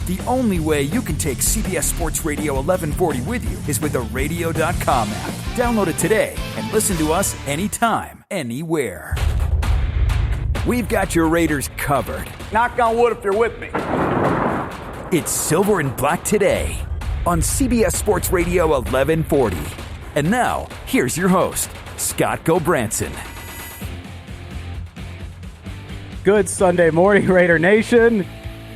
The only way you can take CBS Sports Radio 1140 with you is with the Radio.com app. Download it today and listen to us anytime, anywhere. We've got your Raiders covered. Knock on wood if you're with me. It's Silver and Black Today on CBS Sports Radio 1140. And now, here's your host, Scott Gobranson. Good Sunday morning, Raider Nation.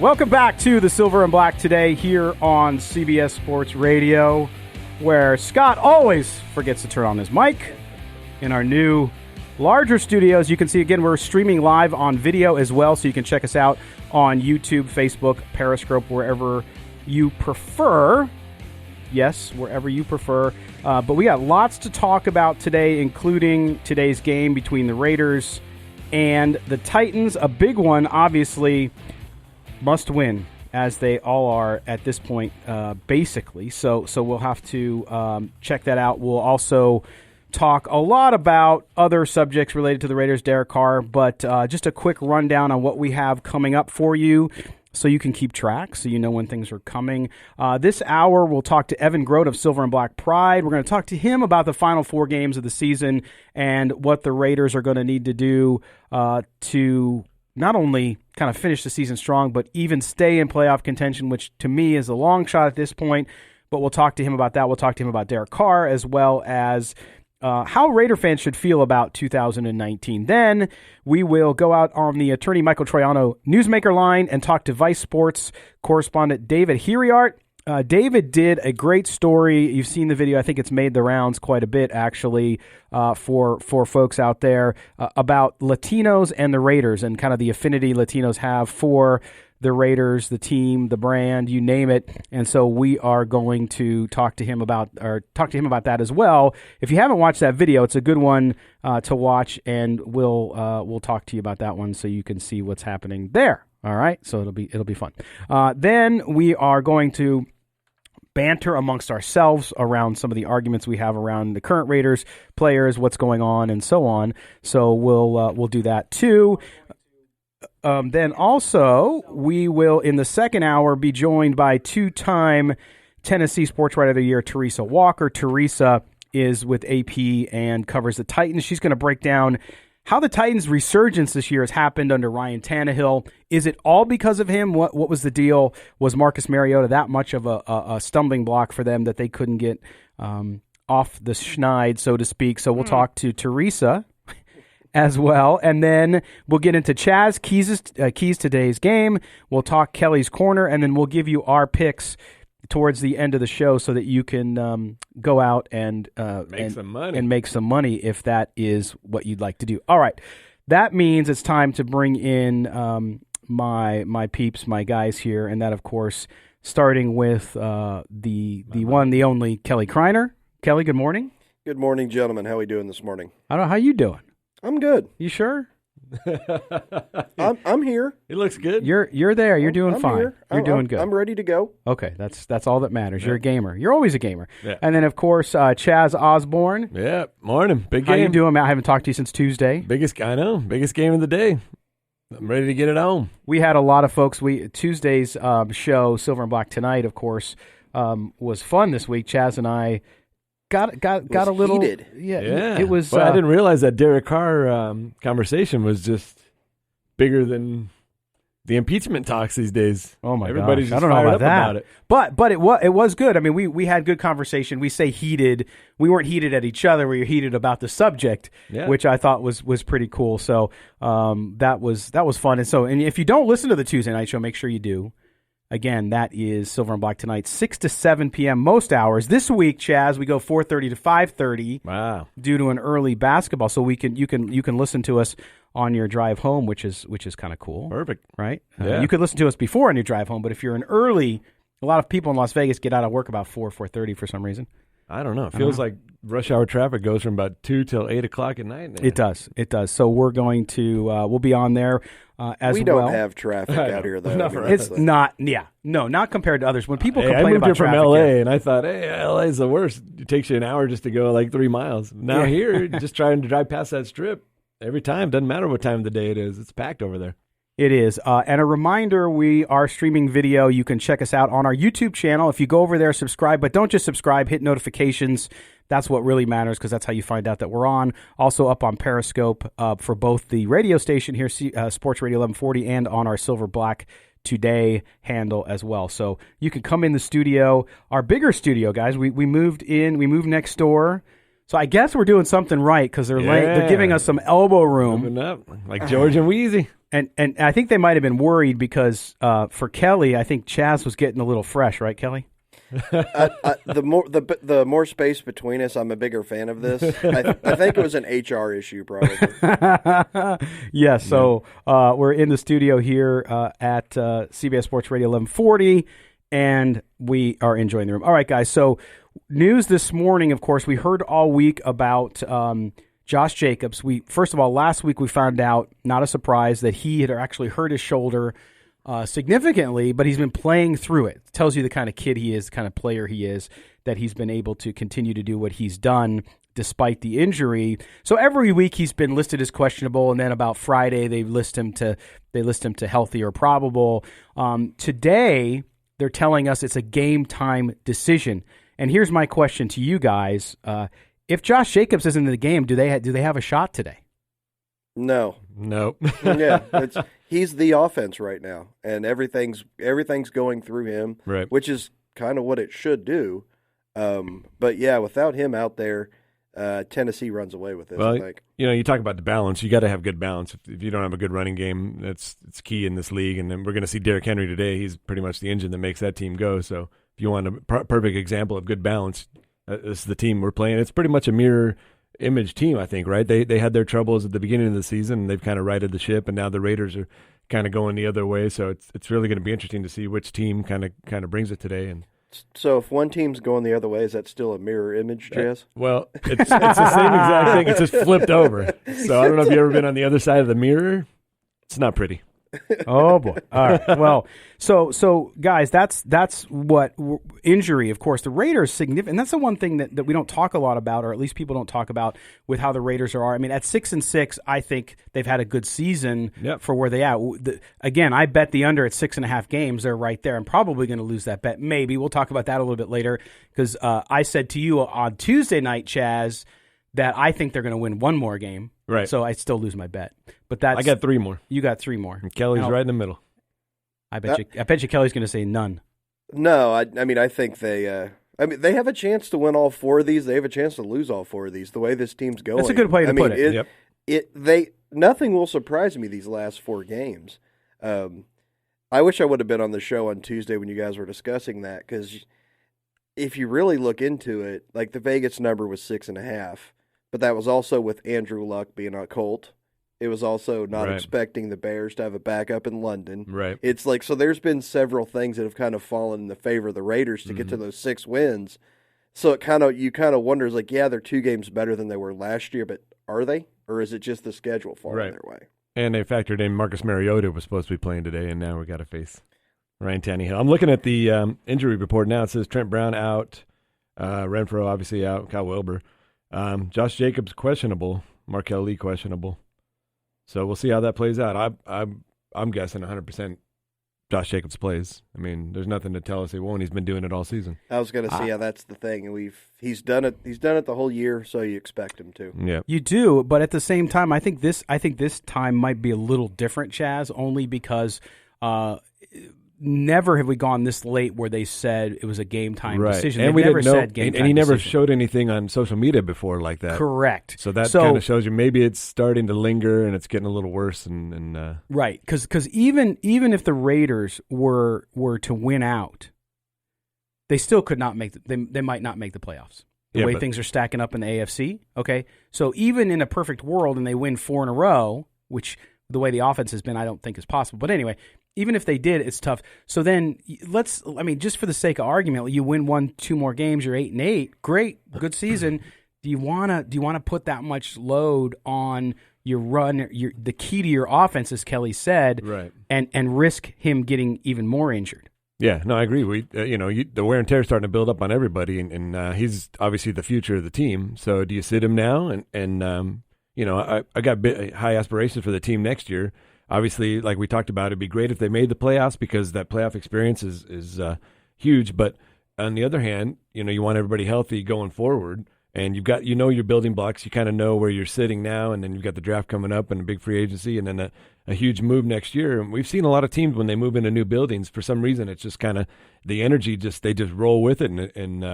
Welcome back to the Silver and Black Today here on CBS Sports Radio, where Scott always forgets to turn on his mic. In our new, larger studios, you can see, again, we're streaming live on video as well, so you can check us out on YouTube, Facebook, Periscope, wherever you prefer. Yes, wherever you prefer. But we got lots to talk about today, including today's game between the Raiders and the Titans. A big one, obviously, must win, as they all are at this point, basically. So we'll have to check that out. We'll also talk a lot about other subjects related to the Raiders, Derek Carr, but just a quick rundown on what we have coming up for you so you can keep track, so you know when things are coming. This hour, we'll talk to Evan Groat of Silver and Black Pride. We're going to talk to him about the final 4 games of the season and what the Raiders are going to need to do to not only kind of finish the season strong, but even stay in playoff contention, which to me is a long shot at this point. But we'll talk to him about that. We'll talk to him about Derek Carr, as well as how Raider fans should feel about 2019. Then we will go out on the attorney Michael Troiano newsmaker line and talk to Vice Sports correspondent David Hiriart. David did a great story. You've seen the video. I think it's made the rounds quite a bit, actually, for folks out there about Latinos and the Raiders and kind of the affinity Latinos have for the Raiders, the team, the brand, you name it. And so we are going to talk to him about that as well. If you haven't watched that video, it's a good one to watch, and we'll talk to you about that one so you can see what's happening there. All right, so it'll be fun. Then we are going to banter amongst ourselves around some of the arguments we have around the current Raiders players, what's going on, and so on. So we'll do that too. Then also we will, in the second hour, be joined by 2-time Tennessee Sports Writer of the Year, Teresa Walker. Teresa is with AP and covers the Titans. She's going to break down how the Titans' resurgence this year has happened under Ryan Tannehill. Is it all because of him? What was the deal? Was Marcus Mariota that much of a stumbling block for them that they couldn't get off the schneid, so to speak? So we'll talk to Teresa as well. And then we'll get into Chaz Keys today's game. We'll talk Kelly's Corner, and then we'll give you our picks towards the end of the show so that you can go out and make some money if that is what you'd like to do. All right. That means it's time to bring in my peeps, my guys here, and that, of course, starting with the one, the only Kelly Kriner. Kelly, good morning. Good morning, gentlemen. How are we doing this morning? I don't know. How you doing? I'm good. You sure? I'm here. It looks good. You're there. You're doing fine. Here. You're doing good. I'm ready to go. Okay, that's all that matters. Yeah. You're a gamer. You're always a gamer. Yeah. And then, of course, Chaz Osborne. Yeah, morning. Big game. How you doing, Matt? I haven't talked to you since Tuesday. Biggest game of the day. I'm ready to get it home. We had a lot of folks. Tuesday's show, Silver and Black Tonight, of course, was fun this week. Chaz and I got a little heated. Yeah. It was. Well, I didn't realize that Derek Carr conversation was just bigger than the impeachment talks these days. Oh my Everybody's gosh, just I don't know fired about that. about it. But it was good. I mean, we had good conversation. We say heated. We weren't heated at each other. We were heated about the subject, which I thought was pretty cool. So that was fun. And if you don't listen to the Tuesday night show, make sure you do. Again, that is Silver and Black Tonight, 6 to 7 p.m. most hours. This week, Chaz, we go 4:30 to 5:30. Wow! Due to an early basketball, so you can listen to us on your drive home, which is kind of cool. Perfect, right? Yeah. You could listen to us before on your drive home, but if you're an early, a lot of people in Las Vegas get out of work about 4:30 for some reason. I don't know. It feels like rush hour traffic goes from about 2 till 8 o'clock at night. It does. So we're going to we'll be on there as well. We don't have traffic out here though. It's not. Yeah, no, not compared to others. When people complain I moved about here from traffic, LA, and I thought, hey, LA is the worst. It takes you an hour just to go like 3 miles. Now here, just trying to drive past that strip every time. Doesn't matter what time of the day it is. It's packed over there. It is. And a reminder, we are streaming video. You can check us out on our YouTube channel. If you go over there, subscribe, but don't just subscribe, hit notifications. That's what really matters because that's how you find out that we're on. Also up on Periscope for both the radio station here, Sports Radio 1140, and on our Silver Black Today handle as well. So you can come in the studio, our bigger studio, guys. We moved next door. So I guess we're doing something right because they're giving us some elbow room. Moving up, like George and Wheezy. And I think they might have been worried because for Kelly, I think Chaz was getting a little fresh, right, Kelly? The more space between us, I'm a bigger fan of this. I think it was an HR issue, probably. Yeah, so we're in the studio here at CBS Sports Radio 1140, and we are enjoying the room. All right, guys, so news this morning, of course, we heard all week about Josh Jacobs. First of all, last week we found out, not a surprise, that he had actually hurt his shoulder significantly, but he's been playing through it. It tells you the kind of kid he is, the kind of player he is, that he's been able to continue to do what he's done despite the injury. So every week he's been listed as questionable, and then about Friday they list him to healthy or probable. Today they're telling us it's a game time decision. And here's my question to you guys: if Josh Jacobs isn't in the game, do they have a shot today? No. Nope. Yeah, he's the offense right now, and everything's going through him, right? Which is kind of what it should do. But yeah, without him out there, Tennessee runs away with this. Well, I think. You talk about the balance. You got to have good balance. If you don't have a good running game, it's key in this league. And then we're going to see Derek Henry today. He's pretty much the engine that makes that team go. So if you want a perfect example of good balance, this is the team we're playing. It's pretty much a mirror image team, I think, right? They had their troubles at the beginning of the season, and they've kind of righted the ship, and now the Raiders are kind of going the other way. So it's really going to be interesting to see which team kind of brings it today. And so if one team's going the other way, is that still a mirror image, Jazz? Well, it's the same exact thing. It's just flipped over. So I don't know if you've ever been on the other side of the mirror. It's not pretty. Oh boy! All right. Well, so guys, that's what injury. Of course, the Raiders significant. And that's the one thing that we don't talk a lot about, or at least people don't talk about with how the Raiders are. I mean, at 6-6, I think they've had a good season for where they at. Again, I bet the under at 6.5 games. They're right there. I'm probably going to lose that bet. Maybe we'll talk about that a little bit later because I said to you on Tuesday night, Chaz, that I think they're going to win one more game. Right. So I still lose my bet. But I got 3 more. You got 3 more. And Kelly's right in the middle. I bet you Kelly's going to say none. No, I mean I think they have a chance to win all 4 of these. They have a chance to lose all 4 of these. The way this team's going. That's a good way to put it. Nothing will surprise me these last 4 games. I wish I would have been on the show on Tuesday when you guys were discussing that, because if you really look into it, like the Vegas number was 6.5. But that was also with Andrew Luck being a Colt. It was also not expecting the Bears to have a backup in London. Right. It's like, so there's been several things that have kind of fallen in the favor of the Raiders to get to those 6 wins. So you kind of wonder, like, yeah, they're 2 games better than they were last year, but are they? Or is it just the schedule falling their way? And they factored in Marcus Mariota was supposed to be playing today, and now we got to face Ryan Tannehill. I'm looking at the injury report now. It says Trent Brown out, Renfro obviously out, Kyle Wilbur. Josh Jacobs questionable, Markel Lee questionable. So we'll see how that plays out. I'm guessing 100% Josh Jacobs plays. I mean, there's nothing to tell us he won't. He's been doing it all season. I was going to say, that's the thing. And he's done it. He's done it the whole year, so you expect him to. Yeah, you do. But at the same time, I think this time might be a little different, Chaz, only because never have we gone this late where they said it was a game time decision. And we never said game time and he never decision. showed anything on social media before like that. Correct. So that kind of shows you maybe it's starting to linger and it's getting a little worse. And right, because even if the Raiders were to win out, they still could not make they might not make the playoffs. The way things are stacking up in the AFC. Okay, so even in a perfect world and they win 4 in a row, which the way the offense has been, I don't think is possible. But anyway. Even if they did, it's tough. So then just for the sake of argument, you win 1-2 more games, you're 8-8. Great, good season. Do you wanna put that much load on your run, the key to your offense, as Kelly said, right, and risk him getting even more injured? Yeah, no, I agree. We, the wear and tear is starting to build up on everybody, and he's obviously the future of the team. So do you sit him now? And I got high aspirations for the team next year. Obviously, like we talked about, it'd be great if they made the playoffs because that playoff experience is huge. But on the other hand, you want everybody healthy going forward, and you've got your building blocks. You kind of know where you're sitting now, and then you've got the draft coming up and a big free agency, and then a huge move next year. And we've seen a lot of teams when they move into new buildings, for some reason, it's just kind of the energy. They just roll with it, and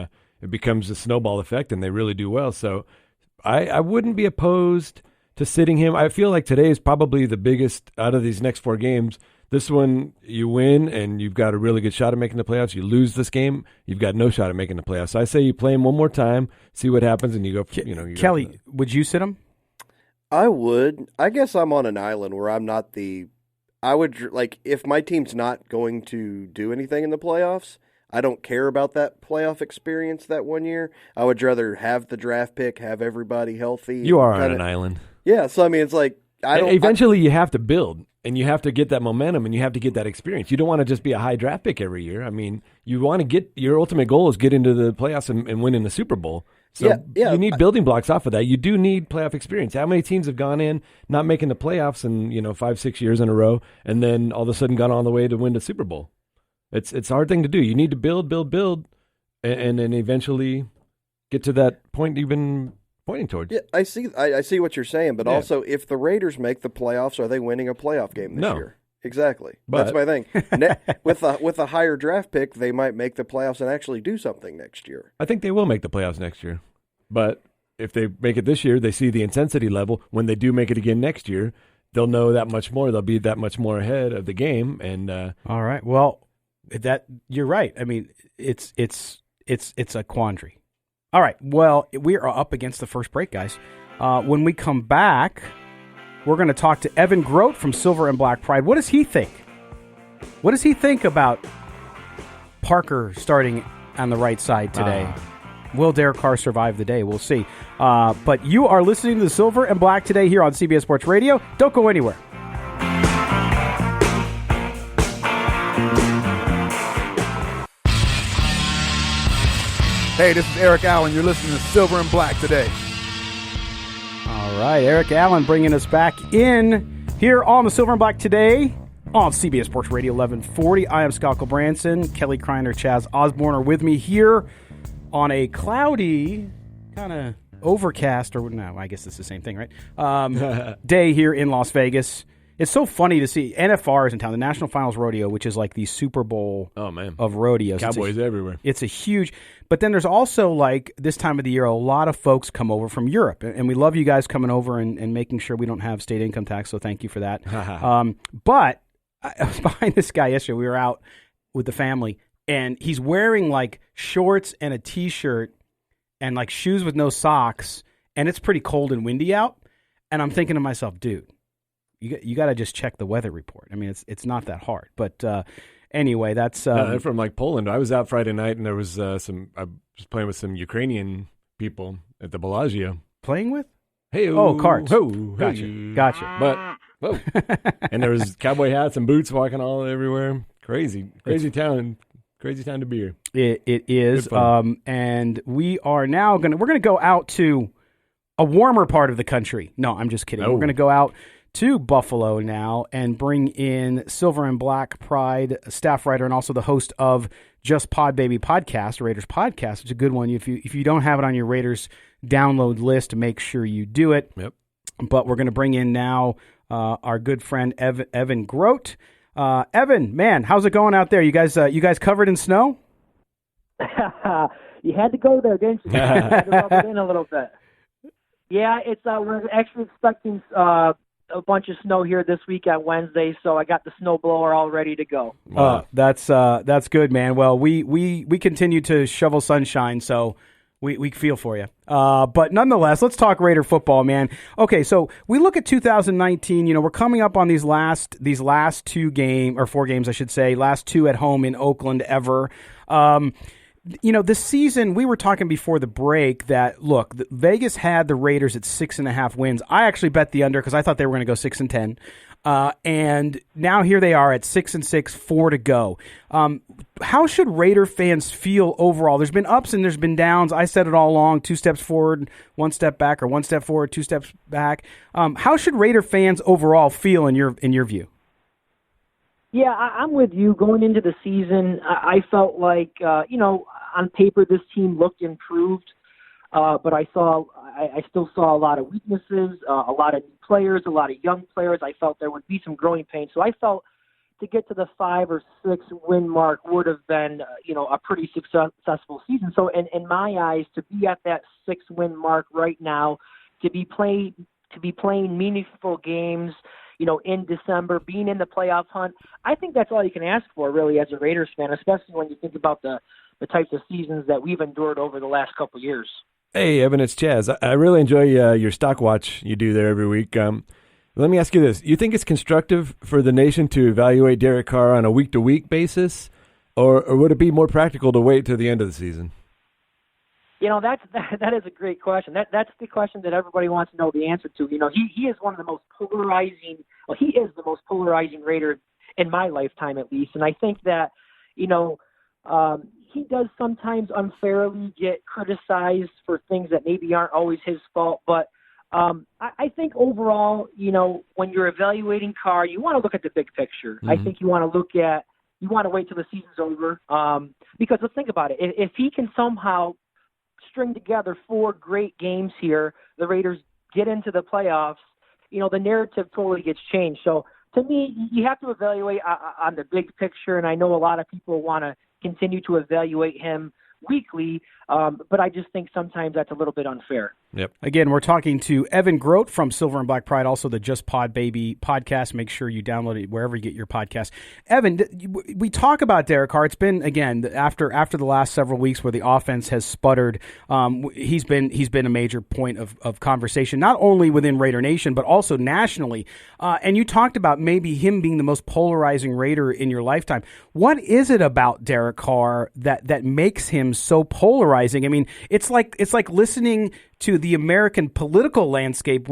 it becomes a snowball effect, and they really do well. So I wouldn't be opposed to sitting him. I feel like today is probably the biggest out of these next 4 games. This one, you win, and you've got a really good shot at making the playoffs. You lose this game, you've got no shot at making the playoffs. So I say you play him one more time, see what happens, and you go. Kelly, would you sit him? I would. I guess I'm on an island where I'm not I would, if my team's not going to do anything in the playoffs, I don't care about that playoff experience that one year. I would rather have the draft pick, have everybody healthy. You are on an island. Yeah, so I mean, it's like eventually you have to build, and you have to get that momentum, and you have to get that experience. You don't want to just be a high draft pick every year. I mean, you want to get your ultimate goal is get into the playoffs and win in the Super Bowl. So you need building blocks off of that. You do need playoff experience. How many teams have gone in not making the playoffs in 5-6 years in a row, and then all of a sudden gone all the way to win the Super Bowl? It's a hard thing to do. You need to build, and then eventually get to that point you've been pointing towards. Yeah, I see what you're saying, but also if the Raiders make the playoffs, are they winning a playoff game this year? Exactly. That's my thing. With a higher draft pick, they might make the playoffs and actually do something next year. I think they will make the playoffs next year. But if they make it this year, they see the intensity level. When they do make it again next year, they'll know that much more. They'll be that much more ahead of the game. And all right. Well, you're right. I mean, it's a quandary. All right. Well, we are up against the first break, guys. When we come back, we're going to talk to Evan Groat from Silver and Black Pride. What does he think? What does he think about Parker starting on the right side today? Will Derek Carr survive the day? We'll see. But you are listening to the Silver and Black today here on CBS Sports Radio. Don't go anywhere. Hey, this is Eric Allen. You're listening to Silver and Black today. All right, Eric Allen bringing us back in here on the Silver and Black today on CBS Sports Radio 1140. I am Scott Branson. Kelly Kriner, Chaz Osborne are with me here on a cloudy, kind of overcast, or no, I guess it's the same thing, right? Day here in Las Vegas. It's so funny to see NFR is in town, the National Finals Rodeo, which is like the Super Bowl of rodeos. Cowboys everywhere. It's a huge, but then there's also like this time of the year, a lot of folks come over from Europe, and we love you guys coming over and making sure we don't have state income tax, so thank you for that. But I was behind this guy yesterday. We were out with the family, and he's wearing like shorts and a T-shirt and like shoes with no socks, and it's pretty cold and windy out. And I'm thinking to myself, dude, you got to just check the weather report. I mean, it's not that hard. But anyway, that's they're from like Poland. I was out Friday night, and there was I was playing with some Ukrainian people at the Bellagio. Playing with? Hey, cards. Gotcha. But and there was cowboy hats and boots walking all everywhere. Crazy town to be here. It is. And we are now we're gonna go out to a warmer part of the country. No, I'm just kidding. We're gonna go out to Buffalo now and bring in Silver and Black Pride staff writer and also the host of Just Pod Baby podcast, Raiders podcast. It's a good one. If you don't have it on your Raiders download list, make sure you do it. Yep. But we're going to bring in now our good friend Evan Groat. Evan, man, how's it going out there? You guys covered in snow? You had to go there, didn't you? You had to rub it in a little bit. Yeah, it's we're actually expecting a bunch of snow here this week on Wednesday, so I got the snow blower all ready to go. Wow. That's good, man. Well, we continue to shovel sunshine, so we feel for you. But nonetheless, let's talk Raider football, man. Okay, so we look at 2019. You know, we're coming up on these last 4 games, I should say, last 2 at home in Oakland ever. You know, this season, we were talking before the break that, look, Vegas had the Raiders at 6.5 wins. I actually bet the under because I thought they were going to go 6-10. And now here they are at 6-6, 4 to go. How should Raider fans feel overall? There's been ups and there's been downs. I said it all along: 2 steps forward, 1 step back, or 1 step forward, 2 steps back. How should Raider fans overall feel in your view? Yeah, I'm with you. Going into the season, I felt like, on paper this team looked improved, but I still saw a lot of weaknesses, a lot of new players, a lot of young players. I felt there would be some growing pains. So I felt to get to the 5 or 6 win mark would have been, a pretty successful season. So in my eyes, to be at that 6 win mark right now, to be playing meaningful games, in December, being in the playoff hunt, I think that's all you can ask for, really, as a Raiders fan, especially when you think about the types of seasons that we've endured over the last couple of years. Hey, Evan, it's Chaz. I really enjoy your stock watch you do there every week. Let me ask you this. You think it's constructive for the nation to evaluate Derek Carr on a week-to-week basis, or would it be more practical to wait till the end of the season? That is a great question. That's the question that everybody wants to know the answer to. He is one of the most polarizing. Well, he is the most polarizing Raider in my lifetime, at least. And I think that, he does sometimes unfairly get criticized for things that maybe aren't always his fault. But I think overall, when you're evaluating Carr, you want to look at the big picture. Mm-hmm. I think you want to wait till the season's over. Because let's think about it. If he can somehow string together 4 great games here, the Raiders get into the playoffs, the narrative totally gets changed. So to me, you have to evaluate on the big picture, and I know a lot of people want to continue to evaluate him weekly, but I just think sometimes that's a little bit unfair. Yep. Again, we're talking to Evan Grote from Silver and Black Pride, also the Just Pod Baby podcast. Make sure you download it wherever you get your podcast. Evan, we talk about Derek Carr. It's been, again, after the last several weeks where the offense has sputtered, he's been a major point of conversation, not only within Raider Nation, but also nationally. And you talked about maybe him being the most polarizing Raider in your lifetime. What is it about Derek Carr that makes him so polarizing? I mean, it's like listening to the American political landscape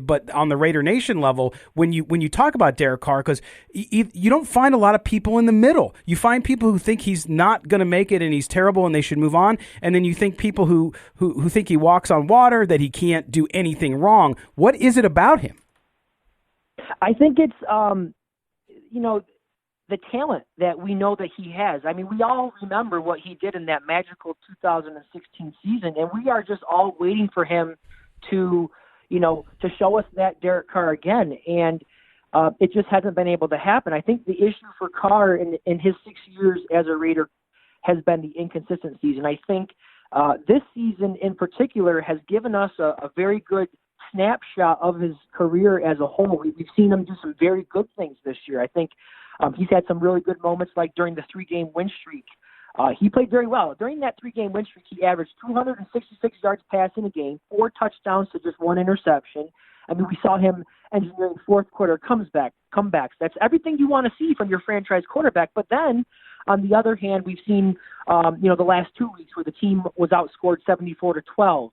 but on the Raider Nation level, when you talk about Derek Carr, because you don't find a lot of people in the middle. You find people who think he's not going to make it and he's terrible and they should move on, and then you think people who think he walks on water, that he can't do anything wrong. What is it about him? I think it's the talent that we know that he has. I mean, we all remember what he did in that magical 2016 season, and we are just all waiting for him to show us that Derek Carr again. And it just hasn't been able to happen. I think the issue for Carr in his 6 years as a Raider has been the inconsistencies. And I think this season in particular has given us a very good snapshot of his career as a whole. We've seen him do some very good things this year. I think he's had some really good moments, like during the 3-game win streak. He played very well. During that 3-game win streak, he averaged 266 yards passing a game, 4 touchdowns to just 1 interception. I mean, we saw him engineering fourth quarter comebacks. That's everything you want to see from your franchise quarterback. But then, on the other hand, we've seen, the last 2 weeks where the team was outscored 74-12.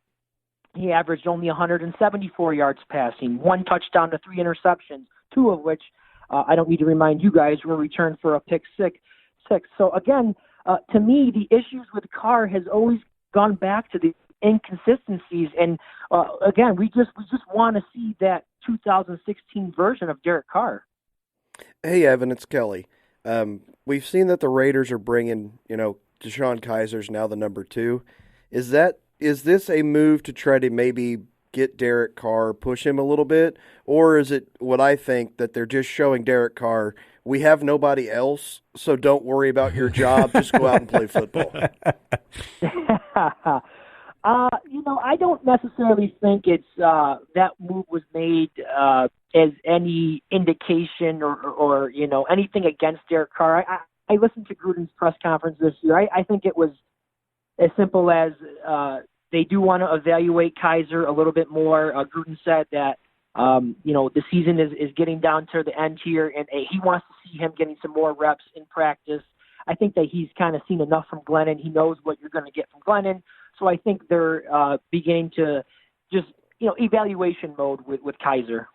He averaged only 174 yards passing, 1 touchdown to 3 interceptions, 2 of which I don't need to remind you guys were returned for a pick six. So again, to me, the issues with Carr has always gone back to the inconsistencies. And again, we just want to see that 2016 version of Derek Carr. Hey, Evan, it's Kelly. We've seen that the Raiders are bringing, Deshaun Kaiser's now the number 2. Is this a move to try to maybe get Derek Carr, push him a little bit? Or is it what I think, that they're just showing Derek Carr, we have nobody else, so don't worry about your job, just go out and play football? I don't necessarily think it's that move was made as any indication or anything against Derek Carr. I listened to Gruden's press conference this year. I think it was as simple as they do want to evaluate Kaiser a little bit more. Gruden said that, the season is getting down to the end here, and he wants to see him getting some more reps in practice. I think that he's kind of seen enough from Glennon. He knows what you're going to get from Glennon. So I think they're beginning to just, evaluation mode with Kaiser.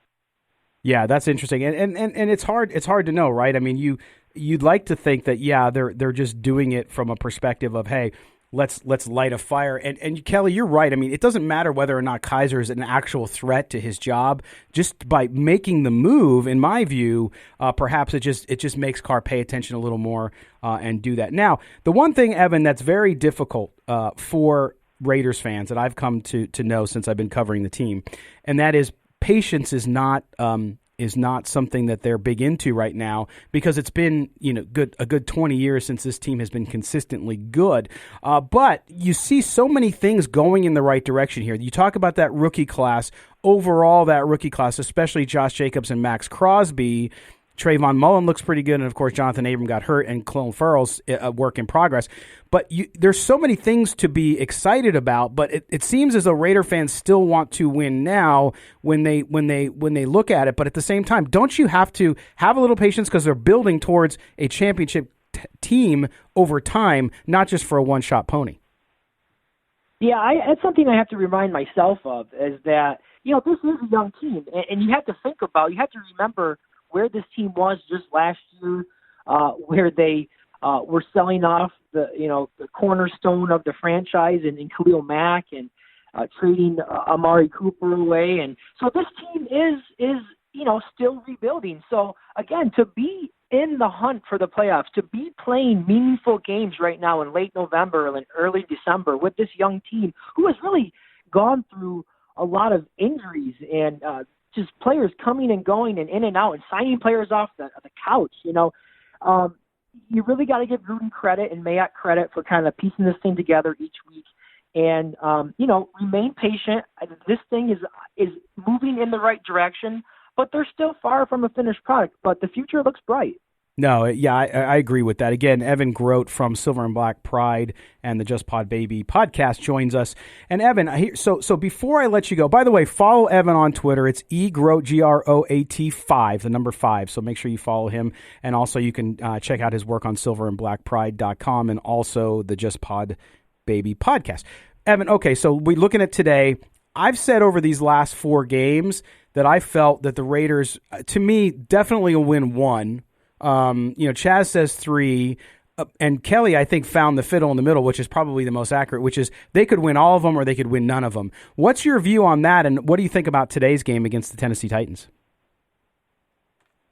Yeah, that's interesting, and it's hard to know, right? I mean, you'd like to think that they're just doing it from a perspective of, hey, let's light a fire. And Kelly, you're right. I mean, it doesn't matter whether or not Kaiser is an actual threat to his job. Just by making the move, in my view, perhaps it just makes Carr pay attention a little more and do that. Now, the one thing, Evan, that's very difficult for Raiders fans that I've come to know since I've been covering the team, and that is patience is not something that they're big into right now, because it's been a good 20 years since this team has been consistently good. But you see so many things going in the right direction here. You talk about that rookie class. Overall, that rookie class, especially Josh Jacobs and Max Crosby, Trayvon Mullen looks pretty good, and of course Jonathan Abram got hurt, and Clelin Ferrell's a work in progress. But there's so many things to be excited about. But it seems as though Raider fans still want to win now when they look at it. But at the same time, don't you have to have a little patience, because they're building towards a championship team over time, not just for a one-shot pony? Yeah, it's something I have to remind myself of, is that this is a young team, and you have to remember where this team was just last year, where they were selling off the cornerstone of the franchise in Khalil Mack, and trading Amari Cooper away. And so this team is still rebuilding. So again, to be in the hunt for the playoffs, to be playing meaningful games right now in late November and early December with this young team who has really gone through a lot of injuries and just players coming and going and in and out and signing players off the couch, you really got to give Gruden credit and Mayock credit for kind of piecing this thing together each week. And, remain patient. This thing is moving in the right direction, but they're still far from a finished product. But the future looks bright. No, yeah, I agree with that. Again, Evan Grote from Silver and Black Pride and the Just Pod Baby podcast joins us. And Evan, so before I let you go, by the way, follow Evan on Twitter. It's eGroat, Groat 5, the number 5. So make sure you follow him. And also you can check out his work on silverandblackpride.com and also the Just Pod Baby podcast. Evan, okay, so we're looking at today. I've said over these last 4 games that I felt that the Raiders, to me, definitely will win 1. Chaz says 3, and Kelly, I think, found the fiddle in the middle, which is probably the most accurate, which is they could win all of them or they could win none of them. What's your view on that, and what do you think about today's game against the Tennessee Titans?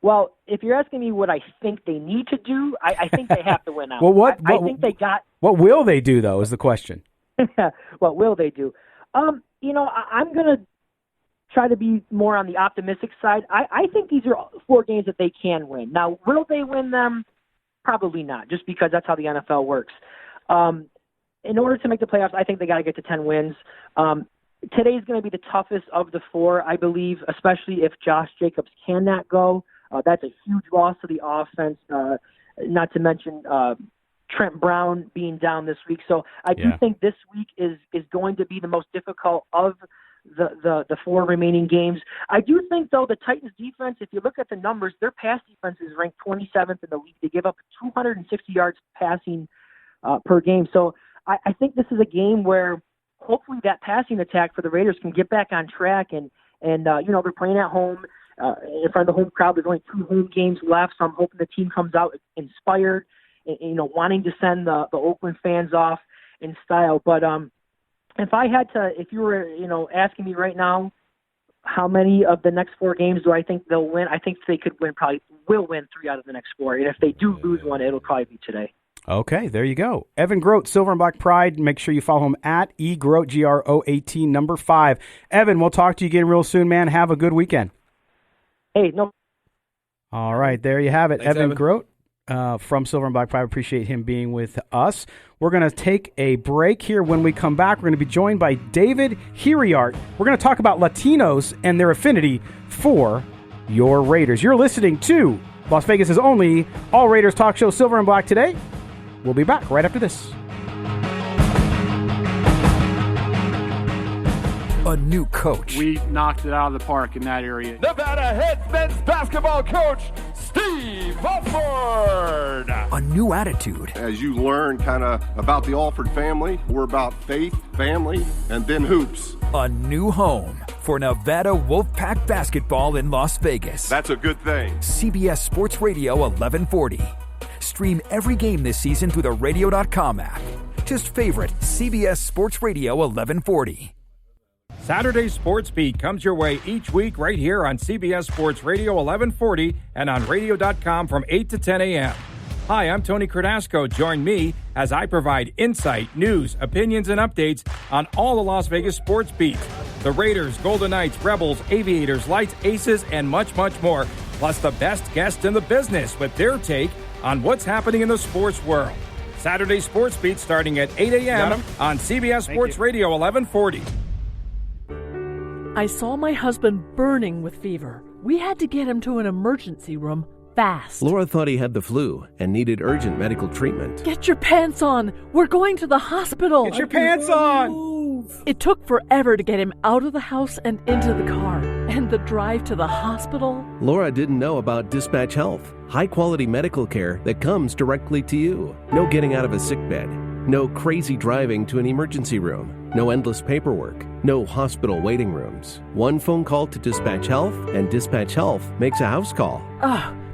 Well, if you're asking me what I think they need to do, I think they have to win out. Well, I think they got. What will they do, though, is the question. What will they do? I'm going to try to be more on the optimistic side. I think these are 4 games that they can win. Now, will they win them? Probably not, just because that's how the NFL works. In order to make the playoffs, I think they got to get to 10 wins. Today's going to be the toughest of the 4, I believe, especially if Josh Jacobs cannot go. That's a huge loss to the offense, not to mention Trent Brown being down this week. So I do think this week is going to be the most difficult of the 4 remaining games. I do think, though, the Titans defense, if you look at the numbers, their pass defense is ranked 27th in the league. They give up 260 yards passing per game. So I think this is a game where hopefully that passing attack for the Raiders can get back on track. And they're playing at home in front of the home crowd. There's only 2 home games left, so I'm hoping the team comes out inspired and wanting to send the Oakland fans off in style. But if you were, asking me right now, how many of the next 4 games do I think they'll win? I think they will win 3 out of the next 4. And if they do lose one, it'll probably be today. Okay, there you go. Evan Groat, Silver and Black Pride. Make sure you follow him at eGroat, Groat number 5. Evan, we'll talk to you again real soon, man. Have a good weekend. Hey, no. All right, there you have it. Thanks, Evan Groat. From Silver and Black Pride. Appreciate him being with us. We're going to take a break here. When we come back, we're going to be joined by David Hiriart. We're going to talk about Latinos and their affinity for your Raiders. You're listening to Las Vegas' only All Raiders talk show, Silver and Black Today. We'll be back right after this. A new coach. We knocked it out of the park in that area. Nevada head men's basketball coach, Steve Alford. A new attitude. As you learn kind of about the Alford family, we're about faith, family, and then hoops. A new home for Nevada Wolfpack basketball in Las Vegas. That's a good thing. CBS Sports Radio 1140. Stream every game this season through the radio.com app. Just favorite CBS Sports Radio 1140. Saturday Sports Beat comes your way each week right here on CBS Sports Radio 1140 and on radio.com from 8 to 10 a.m. Hi, I'm Tony Cardasco. Join me as I provide insight, news, opinions, and updates on all the Las Vegas sports beats. The Raiders, Golden Knights, Rebels, Aviators, Lights, Aces, and much, much more. Plus the best guests in the business with their take on what's happening in the sports world. Saturday Sports Beat starting at 8 a.m. on CBS Sports Radio 1140. I saw my husband burning with fever. We had to get him to an emergency room fast. Laura thought he had the flu and needed urgent medical treatment. Get your pants on. We're going to the hospital. Get your pants on. It took forever to get him out of the house and into the car. And the drive to the hospital. Laura didn't know about Dispatch Health. High-quality medical care that comes directly to you. No getting out of a sickbed. No crazy driving to an emergency room. No endless paperwork. No hospital waiting rooms. One phone call to Dispatch Health, and Dispatch Health makes a house call.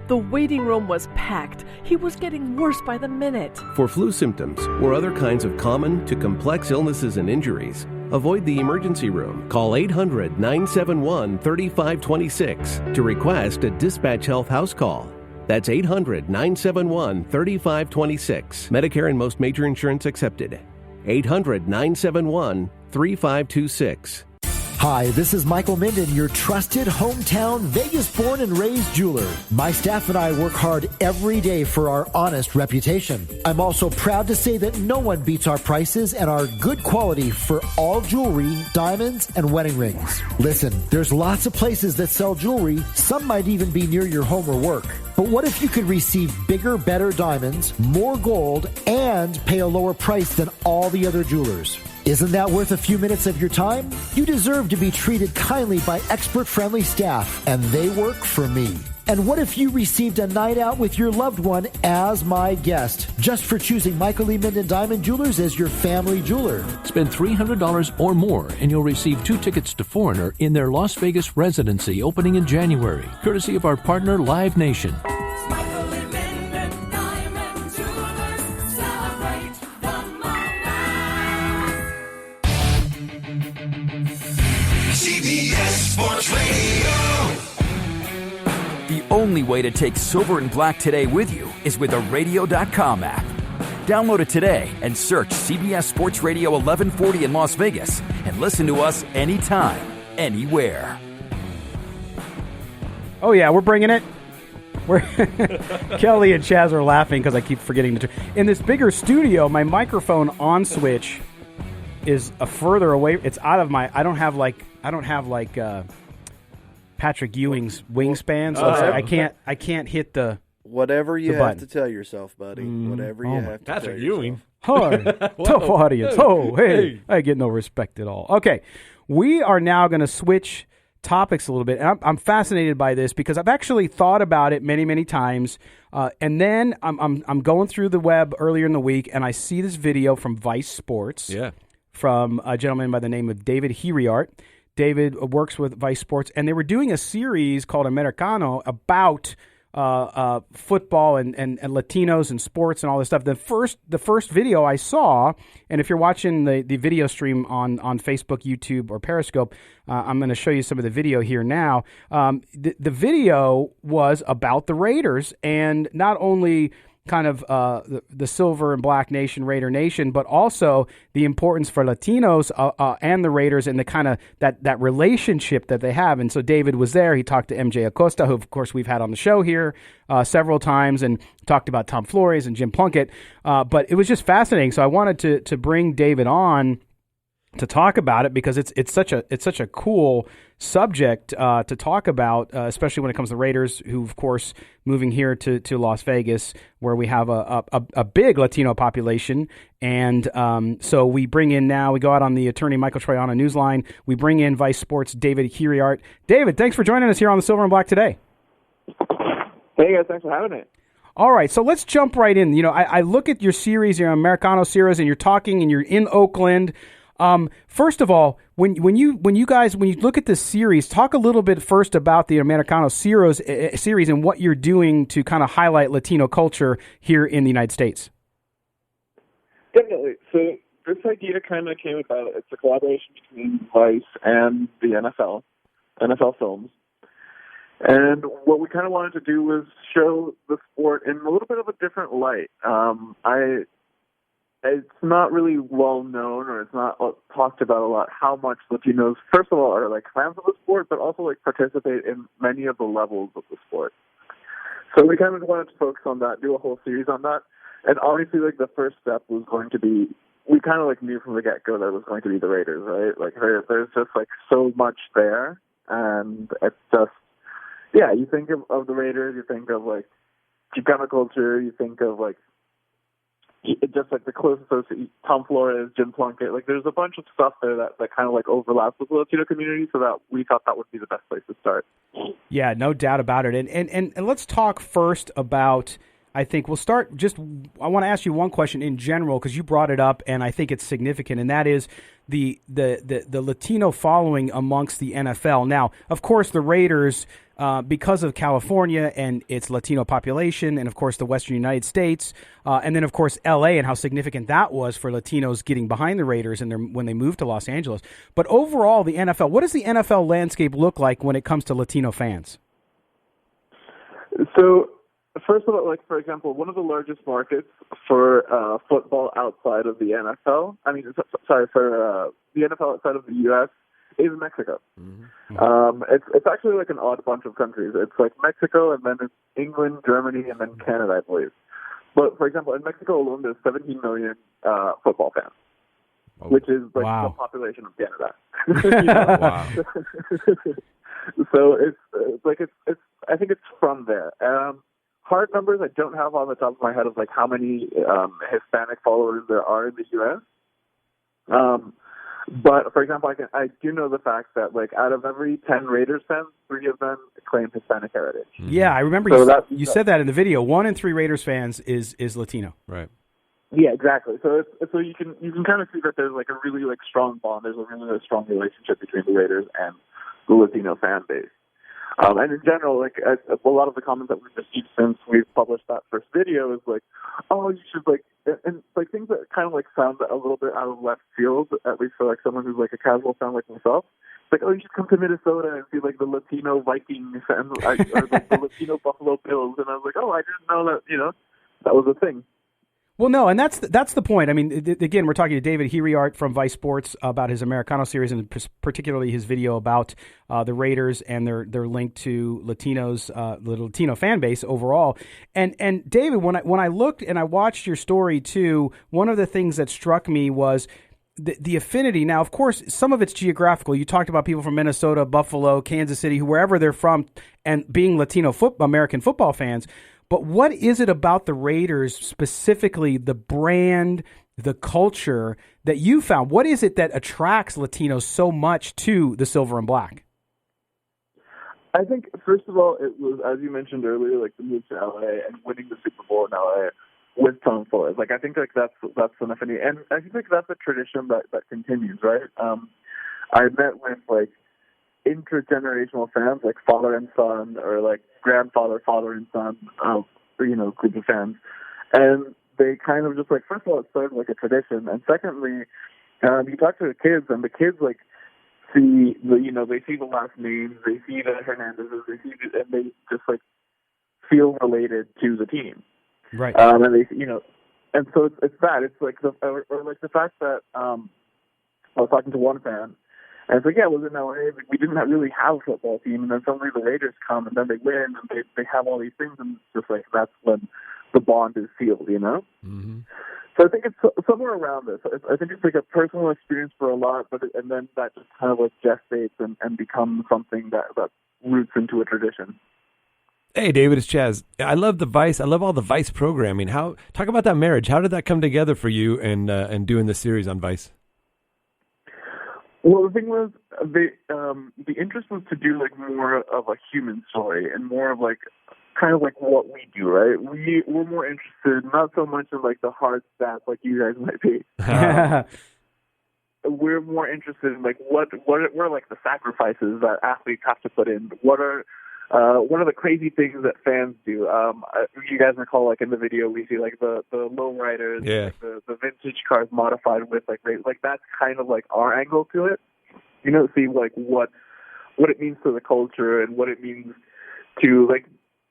The waiting room was packed. He was getting worse by the minute. For flu symptoms or other kinds of common to complex illnesses and injuries, avoid the emergency room. Call 800-971-3526 to request a Dispatch Health house call. That's 800-971-3526. Medicare and most major insurance accepted. 800-971-3526. Hi, this is Michael Minden, your trusted hometown Vegas-born and raised jeweler. My staff and I work hard every day for our honest reputation. I'm also proud to say that no one beats our prices and our good quality for all jewelry, diamonds, and wedding rings. Listen, there's lots of places that sell jewelry. Some might even be near your home or work. But what if you could receive bigger, better diamonds, more gold, and pay a lower price than all the other jewelers? Isn't that worth a few minutes of your time? You deserve to be treated kindly by expert-friendly staff, and they work for me. And what if you received a night out with your loved one as my guest, just for choosing Michael Lee Minden Diamond Jewelers as your family jeweler? Spend $300 or more, and you'll receive 2 tickets to Foreigner in their Las Vegas residency opening in January, courtesy of our partner Live Nation. Sports Radio. The only way to take Silver and Black today with you is with the radio.com app. Download it today and search CBS Sports Radio 1140 in Las Vegas and listen to us anytime, anywhere. Oh, yeah, we're bringing it. Kelly and Chaz are laughing because I keep forgetting to. In this bigger studio, my microphone on switch is a further away. It's out of my. I don't have like Patrick Ewing's wingspan, so I can't hit the. Whatever you the have button. to tell yourself, buddy. Whatever you have to Patrick tell Ewing. yourself. Hi, tough audience. Oh, hey, I get no respect at all. Okay, we are now going to switch topics a little bit. And I'm fascinated by this because I've actually thought about it many, many times. And then I'm going through the web earlier in the week, and I see this video from Vice Sports. Yeah. From a gentleman by the name of David Hiriart. David works with Vice Sports, and they were doing a series called Americano about football and Latinos and sports and all this stuff. The first video I saw, and if you're watching the video stream on Facebook, YouTube, or Periscope, I'm going to show you some of the video here now. The video was about the Raiders, and not only kind of the Silver and Black Nation, Raider Nation, but also the importance for Latinos and the Raiders and the kind of that relationship that they have. And so David was there. He talked to MJ Acosta, who, of course, we've had on the show here several times, and talked about Tom Flores and Jim Plunkett. But it was just fascinating. So I wanted to bring David on to talk about it because it's such a cool subject to talk about, especially when it comes to the Raiders, who, of course, moving here to Las Vegas, where we have a big Latino population. And so we bring in now, we go out on the attorney Michael Troiano Newsline. We bring in Vice Sports David Hiriart. David, thanks for joining us here on the Silver and Black today. Hey, guys, thanks for having me. All right, so let's jump right in. You know, I look at your series, your Americano series, and you're talking, and you're in Oakland. First of all, when you look at this series, talk a little bit first about the Americano series and what you're doing to kind of highlight Latino culture here in the United States. Definitely. So this idea kind of came about. It's a collaboration between Vice and the NFL Films. And what we kind of wanted to do was show the sport in a little bit of a different light. It's not really well known, or it's not talked about a lot, how much Latinos, first of all, are like fans of the sport, but also like participate in many of the levels of the sport. So we kind of wanted to focus on that, do a whole series on that. And obviously, like, the first step was going to be, we kind of like knew from the get-go that it was going to be the Raiders, right? Like, there's just like so much there, and it's just, yeah, you think of the Raiders, you think of, like, Chicano culture, you think of, like, just, like, the close associate, Tom Flores, Jim Plunkett. Like, there's a bunch of stuff there that kind of, like, overlaps with the Latino community, so that we thought that would be the best place to start. Yeah, no doubt about it. And let's talk first about, I think we'll start I want to ask you one question in general, because you brought it up, and I think it's significant, and that is the Latino following amongst the NFL. Now, of course, the Raiders, because of California and its Latino population, and of course the Western United States, and then of course LA and how significant that was for Latinos getting behind the Raiders and when they moved to Los Angeles. But overall, the NFL, what does the NFL landscape look like when it comes to Latino fans? So, first of all, like, for example, one of the largest markets for football outside of the NFL, for the NFL outside of the U.S. is Mexico. Mm-hmm. It's actually like an odd bunch of countries. It's like Mexico, and then it's England, Germany, and then Canada, I believe. But, for example, in Mexico alone, there's 17 million football fans, which is like the population of Canada. Wow. So it's I think it's from there. Hard numbers I don't have on the top of my head of like how many Hispanic followers there are in the U.S. But for example, I do know the fact that like out of every 10 Raiders fans, 3 of them claim Hispanic heritage. Yeah, I remember you said that in the video. 1 in 3 Raiders fans is Latino. Right. Yeah, exactly. So you can kind of see that there's like a really like strong bond. There's a really strong relationship between the Raiders and the Latino fan base. And in general, like a lot of the comments that we've received since we've published that first video is like, oh, you should like, and like things that kind of like sound a little bit out of left field, at least for like someone who's like a casual fan like myself. It's like, oh, you should come to Minnesota and see like the Latino Vikings and or like the Latino Buffalo Bills. And I was like, oh, I didn't know that, that was a thing. Well, no, and that's the point. I mean, again, we're talking to David Hiriart from Vice Sports about his Americano series, and particularly his video about the Raiders and their link to Latinos, the Latino fan base overall. And David, when I looked and I watched your story too, one of the things that struck me was the affinity. Now, of course, some of it's geographical. You talked about people from Minnesota, Buffalo, Kansas City, wherever they're from, and being Latino American football fans. But what is it about the Raiders, specifically the brand, the culture, that you found? What is it that attracts Latinos so much to the silver and black? I think, first of all, it was, as you mentioned earlier, like the move to LA and winning the Super Bowl in LA with Tom Flores. Like, I think like that's an affinity. And I think like that's a tradition that continues, right? I met with like intergenerational fans, like father and son, or like grandfather, father and son, group of fans. And they kind of just like, first of all, it started like a tradition. And secondly, you talk to the kids, and the kids like see they see the last names, they see the Hernandezes, and they just like feel related to the team. Right. And they, and so it's that. It's like the fact that I was talking to one fan, and it's like, yeah, it was in LA. We didn't really have a football team, and then suddenly the Raiders come, and then they win, and they have all these things, and it's just like that's when the bond is sealed, Mm-hmm. So I think it's somewhere around this. I think it's like a personal experience for a lot, and then that just kind of like gestates and becomes something that roots into a tradition. Hey, David, it's Chaz. I love the Vice. I love all the Vice programming. Talk about that marriage. How did that come together for you and doing this series on Vice? Well, the thing was, the interest was to do like more of a human story and more of like kind of like what we do, right? We're more interested, not so much in like the hard stats like you guys might be. We're more interested in like what are like the sacrifices that athletes have to put in. What are the crazy things that fans do? You guys recall, like in the video, we see like the lowriders, like the vintage cars modified with like that's kind of like our angle to it. You know, see like what it means to the culture and what it means to like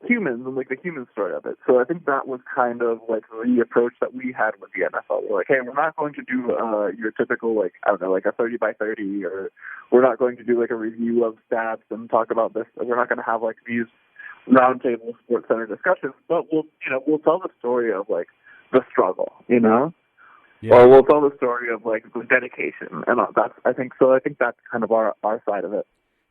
humans and like the human story of it. So I think that was kind of like the approach that we had with the NFL. We're like, hey, we're not going to do your typical like, I don't know, like a 30-by-30, or we're not going to do like a review of stats and talk about this. We're not going to have like these roundtable sports center discussions, but we'll tell the story of like the struggle, you know? Yeah. Or we'll tell the story of like the dedication, and I think that's kind of our side of it.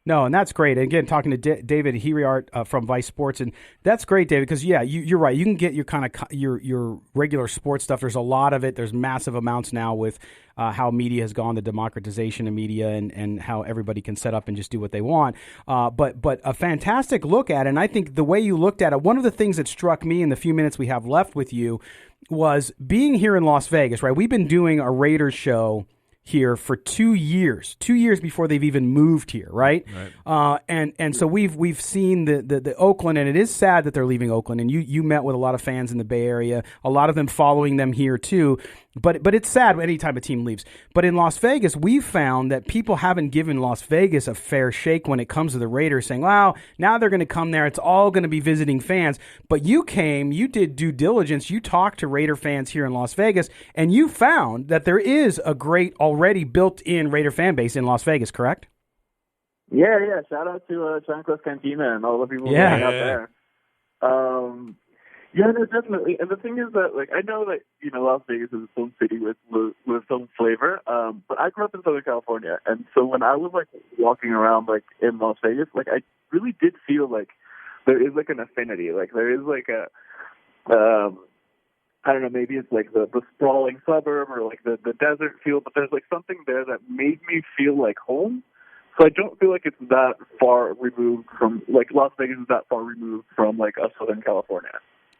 No, and that's great. And again, talking to David Hiriart from Vice Sports, and that's great, David, because you're right. You can get your kind of your regular sports stuff. There's a lot of it. There's massive amounts now with how media has gone, the democratization of media, and how everybody can set up and just do what they want. But a fantastic look at it. And I think the way you looked at it, one of the things that struck me in the few minutes we have left with you was being here in Las Vegas. Right, we've been doing a Raiders show here for 2 years before they've even moved here, right? And so we've seen the Oakland, and it is sad that they're leaving Oakland. And you met with a lot of fans in the Bay Area, a lot of them following them here too. But it's sad any time a team leaves. But in Las Vegas, we've found that people haven't given Las Vegas a fair shake when it comes to the Raiders, saying, wow, now they're going to come there. It's all going to be visiting fans. But you came, you did due diligence. You talked to Raider fans here in Las Vegas, and you found that there is a great already built-in Raider fan base in Las Vegas, correct? Yeah. Shout out to Chanclas Cantina and all the people out there. Yeah, no, definitely. And the thing is that, like, I know that, Las Vegas is its own city with its own flavor, but I grew up in Southern California, and so when I was, like, walking around, like, in Las Vegas, like, I really did feel like there is, like, an affinity. Like, there is, like, I don't know, maybe it's, like, the sprawling suburb or, like, the desert feel, but there's, like, something there that made me feel like home. So I don't feel like it's that far removed from, like, Las Vegas is that far removed from, like, Southern California.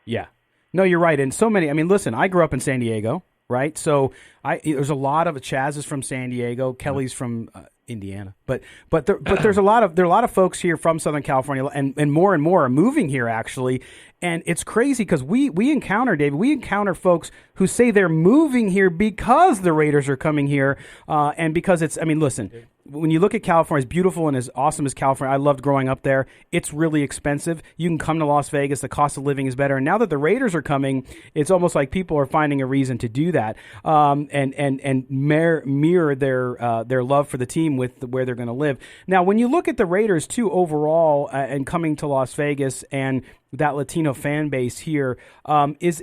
Yeah. No, you're right. And so many, I mean, listen, I grew up in San Diego, right? So there's a lot of Chaz is from San Diego, Kelly's from Indiana. But there's a lot of folks here from Southern California, and more are moving here actually. And it's crazy because we encounter folks who say they're moving here because the Raiders are coming here, and because it's, I mean, listen, when you look at California, as beautiful and as awesome as California, I loved growing up there. It's really expensive. You can come to Las Vegas. The cost of living is better. And now that the Raiders are coming, it's almost like people are finding a reason to do that, and mirror their love for the team with where they're going to live. Now, when you look at the Raiders too overall, and coming to Las Vegas and that Latino fan base here, is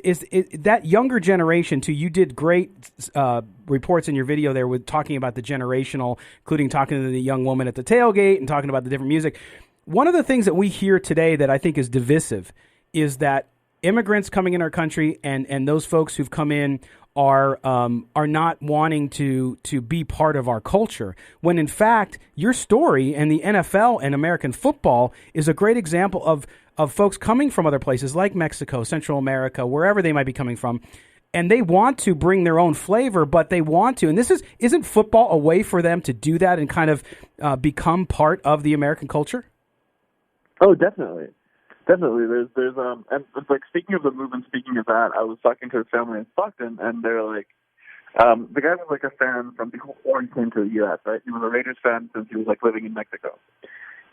that younger generation too. You did great reports in your video there with talking about the generational, including talking to the young woman at the tailgate and talking about the different music. One of the things that we hear today that I think is divisive is that immigrants coming in our country and those folks who've come in are not wanting to be part of our culture, when in fact your story and the NFL and American football is a great example of folks coming from other places like Mexico, Central America, wherever they might be coming from, and they want to bring their own flavor, but they want to, and isn't football a way for them to do that and kind of become part of the American culture? Oh, definitely. Definitely. There's and it's like, speaking of the movement, speaking of that, I was talking to a family in Stockton, and they're like, the guy was like a fan from before he came to the U.S., right? He was a Raiders fan since he was like living in Mexico.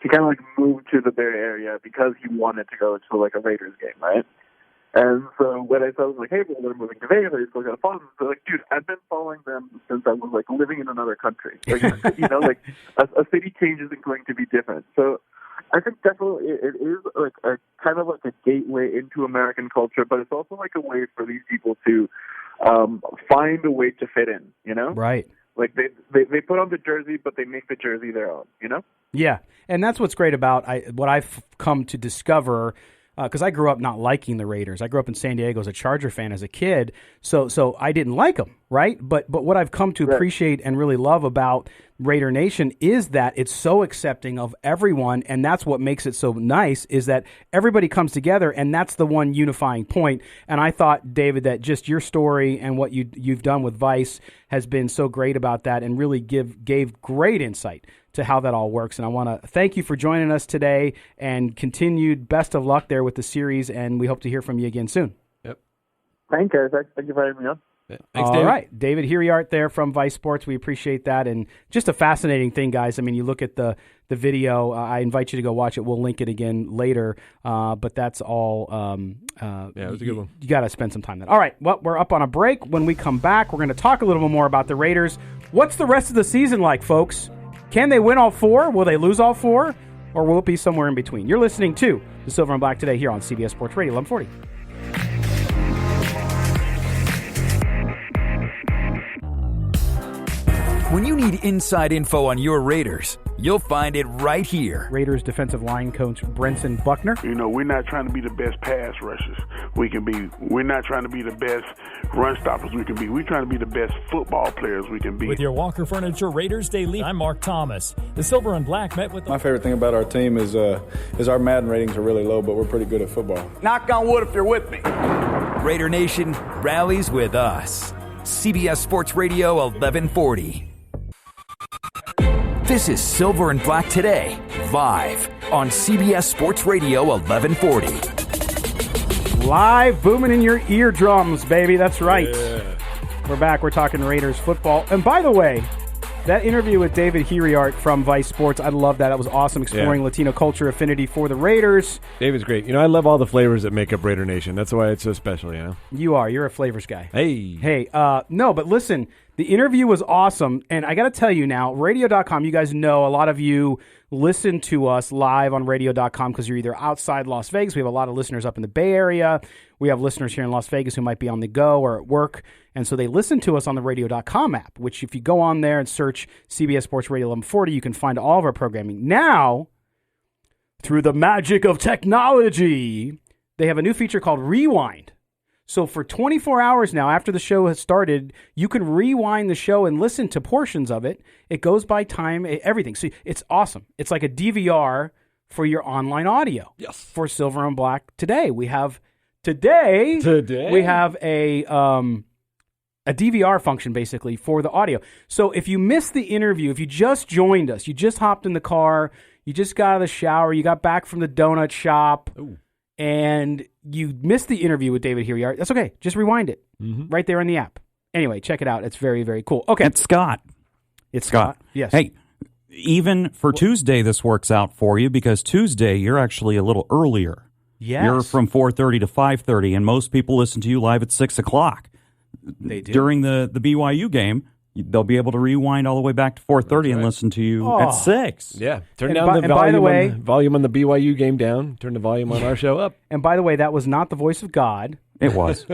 He kind of like moved to the Bay Area because he wanted to go to like a Raiders game, right? And so when I was like, hey, well, they're moving to Vegas, I still got to follow them. So like, dude, I've been following them since I was like living in another country. Like, like a city change isn't going to be different. So I think definitely it is like a kind of like a gateway into American culture, but it's also like a way for these people to find a way to fit in, you know? Right. Like they put on the jersey, but they make the jersey their own, you know? Yeah, and that's what's great about what I've come to discover, because I grew up not liking the Raiders. I grew up in San Diego as a Charger fan as a kid, so I didn't like them, right? But what I've come to appreciate and really love about Raider Nation is that it's so accepting of everyone, and that's what makes it so nice, is that everybody comes together, and that's the one unifying point. And I thought, David, that just your story and what you've done with Vice has been so great about that and really gave great insight to how that all works. And I want to thank you for joining us today and continued best of luck there with the series, and we hope to hear from you again soon. Yep. Thank you. Thank you for having me on. Yeah. Thanks, David. All right. David Hiriart there from Vice Sports. We appreciate that. And just a fascinating thing, guys. I mean, you look at the video. I invite you to go watch it. We'll link it again later. But that's all. Yeah, it was a good one. You got to spend some time there. All right. Well, we're up on a break. When we come back, we're going to talk a little bit more about the Raiders. What's the rest of the season like, folks? Can they win all four? Will they lose all four? Or will it be somewhere in between? You're listening to The Silver and Black today here on CBS Sports Radio 1140. When you need inside info on your Raiders, you'll find it right here. Raiders defensive line coach Brenson Buckner. You know, we're not trying to be the best pass rushers we can be. We're not trying to be the best run stoppers we can be. We're trying to be the best football players we can be. With your Walker Furniture Raiders Daily, I'm Mark Thomas. The Silver and Black met with... My favorite thing about our team is our Madden ratings are really low, but we're pretty good at football. Knock on wood if you're with me. Raider Nation rallies with us. CBS Sports Radio 1140. This is Silver and Black Today, live on CBS Sports Radio 1140. Live, booming in your eardrums, baby. That's right. Yeah. We're back. We're talking Raiders football. And by the way, that interview with David Hiriart from Vice Sports, I love that. It was awesome, exploring Latino culture affinity for the Raiders. David's great. You know, I love all the flavors that make up Raider Nation. That's why it's so special, you know? You're a flavors guy. Hey. No, but listen, the interview was awesome, and I got to tell you now, radio.com, you guys know a lot of you listen to us live on radio.com because you're either outside Las Vegas. We have a lot of listeners up in the Bay Area. We have listeners here in Las Vegas who might be on the go or at work, and so they listen to us on the radio.com app, which if you go on there and search CBS Sports Radio 1140, you can find all of our programming. Now, through the magic of technology, they have a new feature called Rewind. So for 24 hours now, after the show has started, you can rewind the show and listen to portions of it. It goes by time, everything. So it's awesome. It's like a DVR for your online audio. Yes. For Silver and Black today. We have we have a DVR function basically for the audio. So if you missed the interview, if you just joined us, you just hopped in the car, you just got out of the shower, you got back from the donut shop. Ooh. And you missed the interview with David Hiriart, that's okay. Just rewind it right there in the app. Anyway, check it out. It's very, very cool. Okay. It's Scott. It's Scott. Yes. Hey, even for Tuesday, this works out for you because Tuesday, you're actually a little earlier. Yes. You're from 4:30 to 5:30, and most people listen to you live at 6 o'clock. They do. During the BYU game, they'll be able to rewind all the way back to 4:30 and listen to you at 6. Yeah. Turn down the volume on the BYU game down. Turn the volume on our show up. And by the way, that was not the voice of God. It was.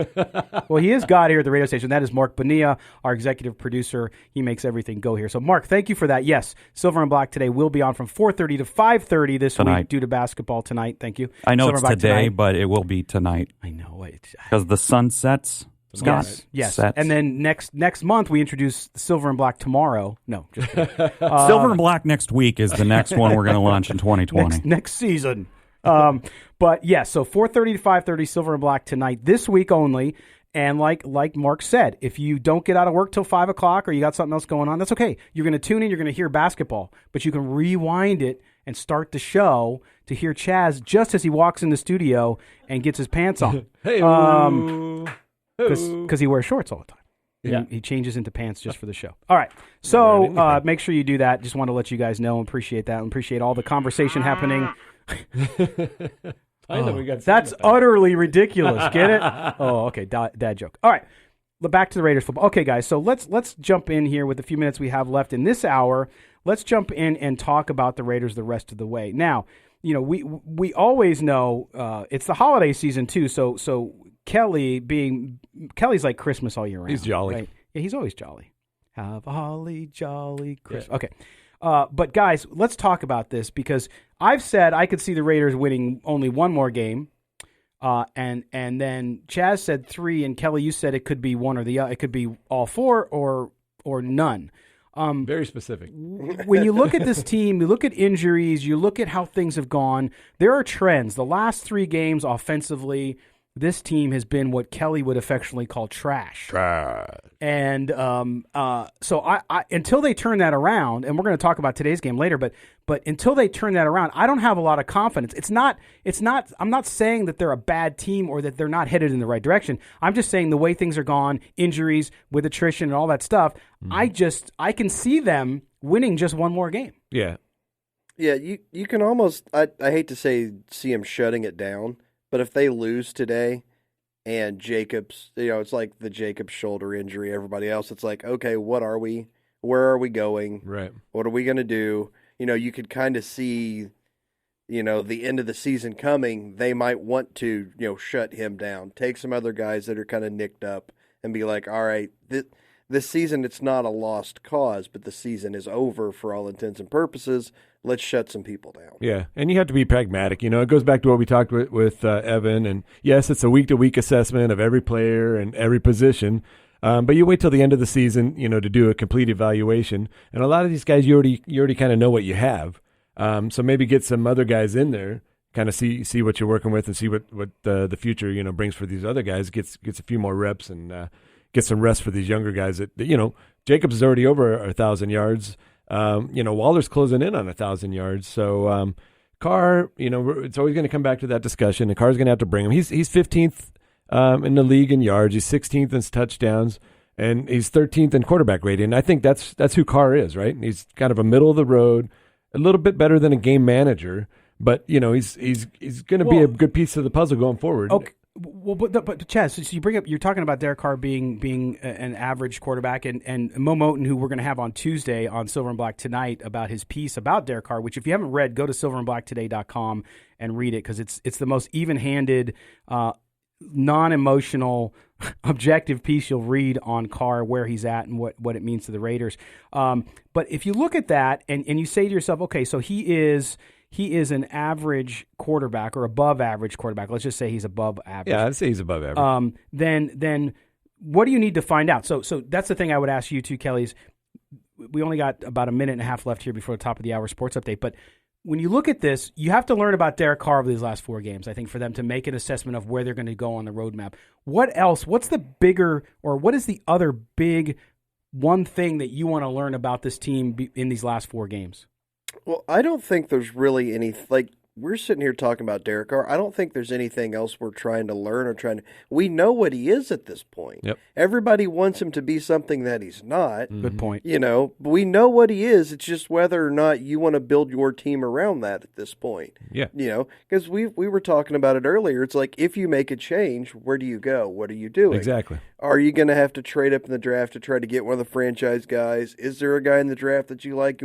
Well, he is God here at the radio station. That is Mark Bonilla, our executive producer. He makes everything go here. So, Mark, thank you for that. Yes, Silver and Black today will be on from 4:30 to 5:30 this week due to basketball tonight. Thank you. I know Silver it's today, but it will be tonight. I know. Because the sun sets. Scott. Yes. Sets. And then next month we introduce Silver and Black tomorrow. No, just kidding. Silver and Black next week is the next one we're going to launch in 2020. Next season. But yes, so 4:30 to 5:30, Silver and Black tonight, this week only. And like Mark said, if you don't get out of work till 5 o'clock or you got something else going on, that's okay. You're going to tune in, you're going to hear basketball, but you can rewind it and start the show to hear Chaz just as he walks in the studio and gets his pants on. Because he wears shorts all the time. Yeah. He changes into pants just for the show. All right. So make sure you do that. Just want to let you guys know and appreciate that and appreciate all the conversation happening. That's utterly ridiculous. Get it? Oh, okay. Dad joke. All right. Back to the Raiders football. Okay, guys. So let's jump in here with the few minutes we have left in this hour. Let's jump in and talk about the Raiders the rest of the way. Now, you know, we always know it's the holiday season too. So Kelly's like Christmas all year round. He's jolly. Right? Yeah, he's always jolly. Have a holly jolly Christmas. Yeah. Okay. But guys, let's talk about this because I've said I could see the Raiders winning only one more game. And then Chaz said 3, and Kelly, you said it could be one or the other. It could be all 4 or none. Very specific. When you look at this team, you look at injuries, you look at how things have gone, there are trends. The last 3 games offensively, this team has been what Kelly would affectionately call trash. And so I until they turn that around, and we're going to talk about today's game later, but until they turn that around, I don't have a lot of confidence. It's not. I'm not saying that they're a bad team or that they're not headed in the right direction. I'm just saying the way things are gone, injuries with attrition and all that stuff. I can see them winning just one more game. Yeah. Yeah, you can almost. I hate to see them shutting it down. But if they lose today and Jacobs, it's like the Jacobs shoulder injury, everybody else, it's like, okay, what are we? Where are we going? Right. What are we going to do? You could kind of see, the end of the season coming. They might want to, shut him down, take some other guys that are kind of nicked up and be like, all right, this season, it's not a lost cause, but the season is over for all intents and purposes. Let's shut some people down. Yeah, and you have to be pragmatic. It goes back to what we talked with Evan. And yes, it's a week-to-week assessment of every player and every position. But you wait till the end of the season, to do a complete evaluation. And a lot of these guys, you already kind of know what you have. So maybe get some other guys in there, kind of see what you're working with, and see what the future brings for these other guys. Gets a few more reps and get some rest for these younger guys. That Jacobs is already over 1,000 yards. Waller's closing in on 1,000 yards. So Carr, it's always going to come back to that discussion, and Carr's going to have to bring him. He's 15th in the league in yards. He's 16th in touchdowns, and he's 13th in quarterback rating. And I think that's who Carr is, right? He's kind of a middle of the road, a little bit better than a game manager, but he's going to be a good piece of the puzzle going forward. Okay. Well, but Chaz, so you're talking about Derek Carr being an average quarterback, and Mo Moten, who we're going to have on Tuesday on Silver and Black tonight about his piece about Derek Carr, which if you haven't read, go to silverandblacktoday.com and read it because it's the most even-handed, non-emotional, objective piece you'll read on Carr, where he's at and what it means to the Raiders. But if you look at that and you say to yourself, okay, so he is an average quarterback or above average quarterback. Let's just say he's above average. Yeah, I'd say he's above average. Then what do you need to find out? So that's the thing I would ask you too, Kelly's. We only got about a minute and a half left here before the top of the hour sports update. But when you look at this, you have to learn about Derek Carr over these last 4 games, I think, for them to make an assessment of where they're going to go on the roadmap. What else? What's the bigger, or what is the other big one thing that you want to learn about this team in these last 4 games? Well, I don't think there's really any, we're sitting here talking about Derek Carr. I don't think there's anything else we're trying to learn or we know what he is at this point. Yep. Everybody wants him to be something that he's not. Mm-hmm. Good point. But we know what he is. It's just whether or not you want to build your team around that at this point. Yeah. Because we were talking about it earlier. It's like, if you make a change, where do you go? What are you doing? Exactly. Are you going to have to trade up in the draft to try to get one of the franchise guys? Is there a guy in the draft that you like?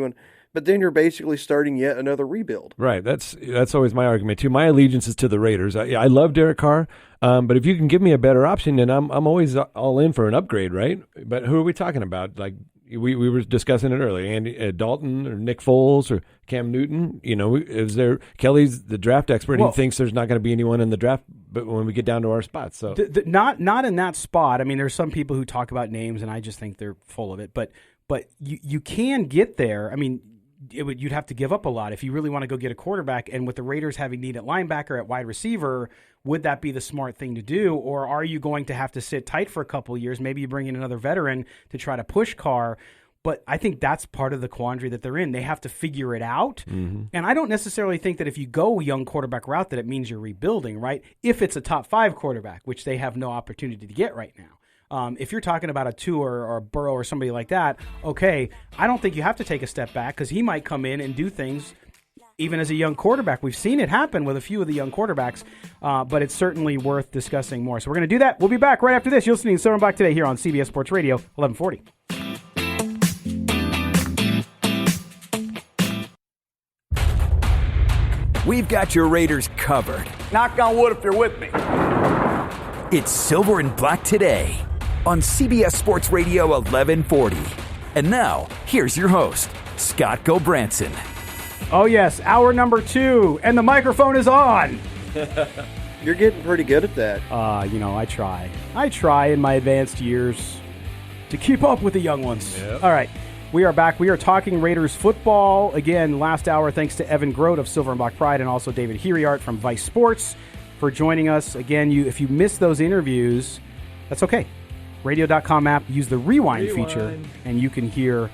But then you're basically starting yet another rebuild. Right. That's always my argument too. My allegiance is to the Raiders. I love Derek Carr, but if you can give me a better option, then I'm always all in for an upgrade, right? But who are we talking about? Like we were discussing it earlier, Andy Dalton or Nick Foles or Cam Newton. Is there Kelly's the draft expert? He thinks there's not going to be anyone in the draft, but when we get down to our spots, so not in that spot. I mean, there's some people who talk about names, and I just think they're full of it. But you can get there. I mean. You'd have to give up a lot if you really want to go get a quarterback. And with the Raiders having need at linebacker, at wide receiver, would that be the smart thing to do? Or are you going to have to sit tight for a couple of years? Maybe you bring in another veteran to try to push Carr. But I think that's part of the quandary that they're in. They have to figure it out. Mm-hmm. And I don't necessarily think that if you go a young quarterback route that it means you're rebuilding, right? If it's a top 5 quarterback, which they have no opportunity to get right now. If you're talking about a Tua or a Burrow or somebody like that, okay, I don't think you have to take a step back because he might come in and do things even as a young quarterback. We've seen it happen with a few of the young quarterbacks, but it's certainly worth discussing more. So we're going to do that. We'll be back right after this. You're listening to Silver and Black today here on CBS Sports Radio, 1140. We've got your Raiders covered. Knock on wood if you're with me. It's Silver and Black Today on CBS Sports Radio 1140. And now, here's your host, Scott Gobranson. Oh, yes, hour number 2, and the microphone is on. You're getting pretty good at that. I try. I try in my advanced years to keep up with the young ones. Yep. All right, we are back. We are talking Raiders football. Again, last hour, thanks to Evan Grote of Silver and Black Pride and also David Hiriart from Vice Sports for joining us. Again, if you missed those interviews, that's okay. Radio.com app, use the rewind feature, and you can hear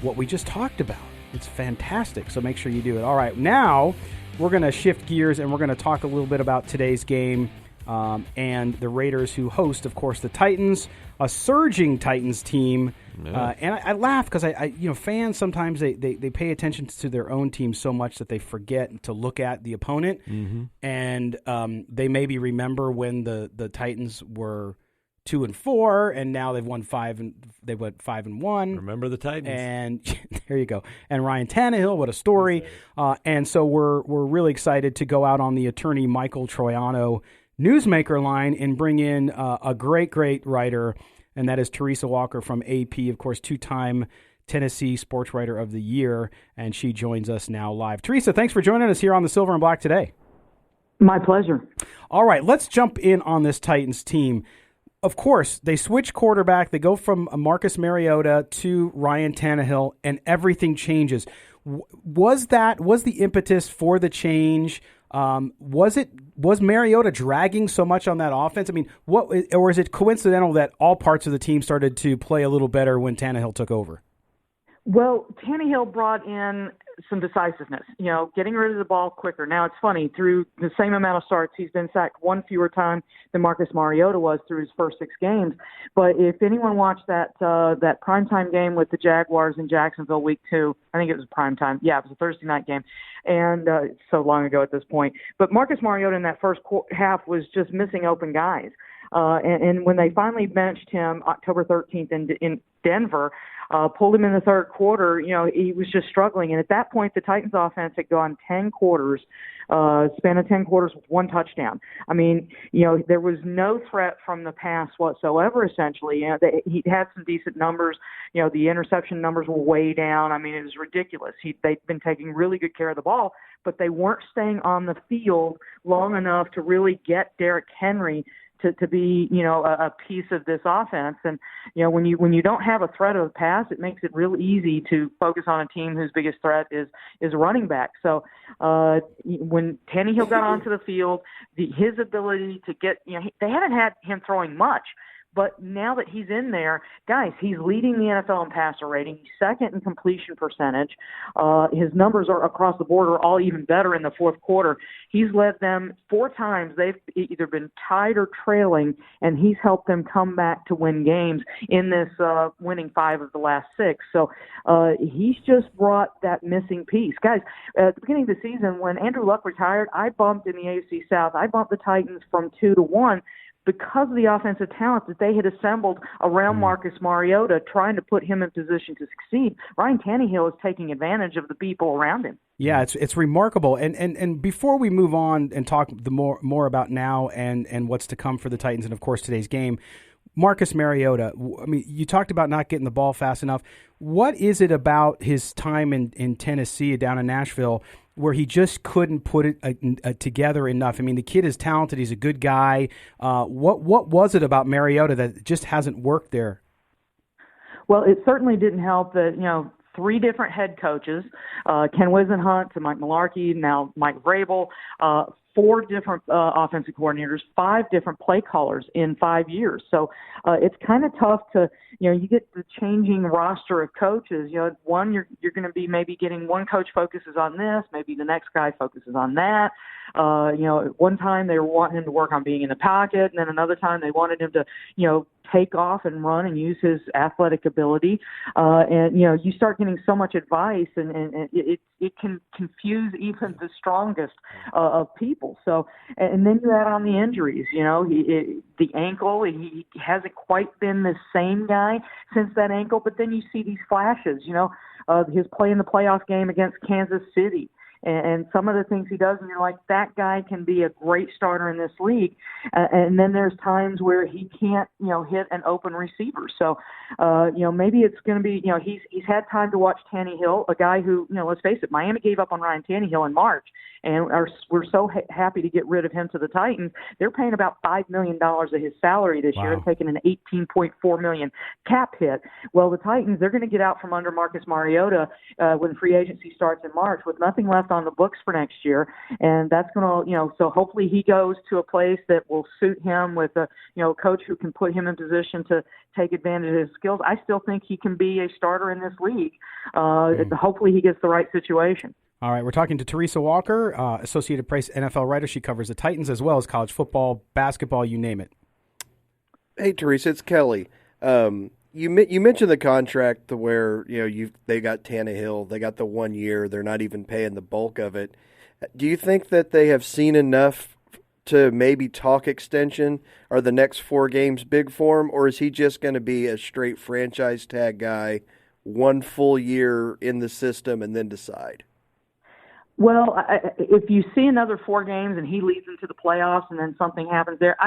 what we just talked about. It's fantastic, so make sure you do it. All right, now we're going to shift gears, and we're going to talk a little bit about today's game and the Raiders, who host, of course, the Titans, a surging Titans team. Yeah. And I laugh because fans sometimes they pay attention to their own team so much that they forget to look at the opponent, and they maybe remember when the Titans were 2-4, and now they've won 5 and 1. Remember the Titans, and there you go. And Ryan Tannehill, what a story! And so we're really excited to go out on the attorney Michael Troiano newsmaker line and bring in a great writer, and that is Teresa Walker from AP, of course, 2-time Tennessee Sports Writer of the Year, and she joins us now live. Teresa, thanks for joining us here on the Silver and Black today. My pleasure. All right, let's jump in on this Titans team. Of course, they switch quarterback. They go from Marcus Mariota to Ryan Tannehill, and everything changes. Was the impetus for the change? Was Mariota dragging so much on that offense? I mean, or is it coincidental that all parts of the team started to play a little better when Tannehill took over? Well, Tannehill brought in some decisiveness, getting rid of the ball quicker. Now, it's funny, through the same amount of starts, he's been sacked one fewer time than Marcus Mariota was through his first 6 games. But if anyone watched that primetime game with the Jaguars in Jacksonville week 2, I think it was primetime. Yeah, it was a Thursday night game. And so long ago at this point. But Marcus Mariota in that first half was just missing open guys. And when they finally benched him October 13th in Denver, pulled him in the third quarter, he was just struggling. And at that point, the Titans offense had gone 10 quarters, span of 10 quarters with 1 touchdown. I mean, there was no threat from the pass whatsoever, essentially. He had some decent numbers. The interception numbers were way down. I mean, it was ridiculous. They'd been taking really good care of the ball, but they weren't staying on the field long enough to really get Derek Henry to be, a piece of this offense. And, when you don't have a threat of a pass, it makes it real easy to focus on a team whose biggest threat is running back. So when Tannehill got onto the field, his ability to get, they haven't had him throwing much. But now that he's in there, guys, he's leading the NFL in passer rating. He's second in completion percentage. His numbers are across the board are all even better in the fourth quarter. He's led them 4 times. They've either been tied or trailing, and he's helped them come back to win games in this winning 5 of the last 6. So he's just brought that missing piece. Guys, at the beginning of the season, when Andrew Luck retired, I bumped in the AFC South. I bumped the Titans from 2-1. Because of the offensive talent that they had assembled around Marcus Mariota, trying to put him in position to succeed. Ryan Tannehill is taking advantage of the people around him. Yeah, it's remarkable. And before we move on and talk more about now and what's to come for the Titans and, of course, today's game, Marcus Mariota, I mean, you talked about not getting the ball fast enough. What is it about his time in Tennessee, down in Nashville, where he just couldn't put it together enough? I mean, the kid is talented. He's a good guy. What was it about Mariota that just hasn't worked there? Well, it certainly didn't help that, 3 different head coaches, Ken Wisenhunt to Mike Mularkey, now Mike Vrabel, 4 different offensive coordinators, 5 different play callers in 5 years. So it's kind of tough to, you get the changing roster of coaches. One, you're going to be maybe getting one coach focuses on this, maybe the next guy focuses on that. At one time they were wanting him to work on being in the pocket, and then another time they wanted him to, take off and run and use his athletic ability. And you start getting so much advice, and it can confuse even the strongest of people. So, and then you add on the injuries. The ankle, he hasn't quite been the same guy since that ankle. But then you see these flashes. His play in the playoff game against Kansas City. and some of the things he does, and you're like, that guy can be a great starter in this league. And then there's times where he can't, hit an open receiver. So, maybe it's going to be, he's had time to watch Tannehill, a guy who, let's face it, Miami gave up on Ryan Tannehill in March, and we're so happy to get rid of him to the Titans. They're paying about $5 million of his salary this year and taking an $18.4 million cap hit. Well, the Titans, they're going to get out from under Marcus Mariota when free agency starts in March with nothing left on the books for next year. And that's going to, so hopefully he goes to a place that will suit him with a, coach who can put him in position to take advantage of his skills. I still think he can be a starter in this league. Hopefully he gets the right situation. All right, we're talking to Teresa Walker, Associated Press NFL writer. She covers the Titans as well as college football, basketball, you name it. Hey, Teresa, it's Kelly. You mentioned the contract to where they got Tannehill, they got the 1 year, they're not even paying the bulk of it. Do you think that they have seen enough to maybe talk extension? Are the next 4 games big for him, or is he just going to be a straight franchise tag guy, 1 full year in the system, and then decide? Well, if you see another 4 games and he leads into the playoffs and then something happens there,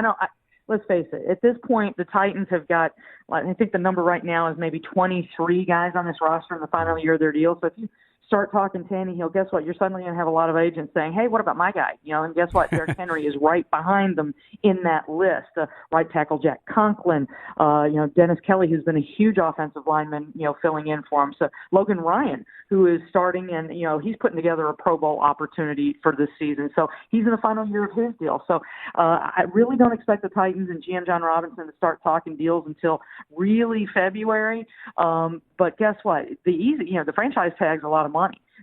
let's face it, at this point, the Titans have got, I think the number right now is maybe 23 guys on this roster in the final year of their deal. So if you start talking Tannehill, guess what? You're suddenly going to have a lot of agents saying, hey, what about my guy? And guess what? Derek Henry is right behind them in that list. Right tackle Jack Conklin, Dennis Kelly, who's been a huge offensive lineman, filling in for him. So Logan Ryan, who is starting, and, he's putting together a Pro Bowl opportunity for this season. So he's in the final year of his deal. So I really don't expect the Titans and GM John Robinson to start talking deals until really February. But guess what? The franchise tag's a lot of money.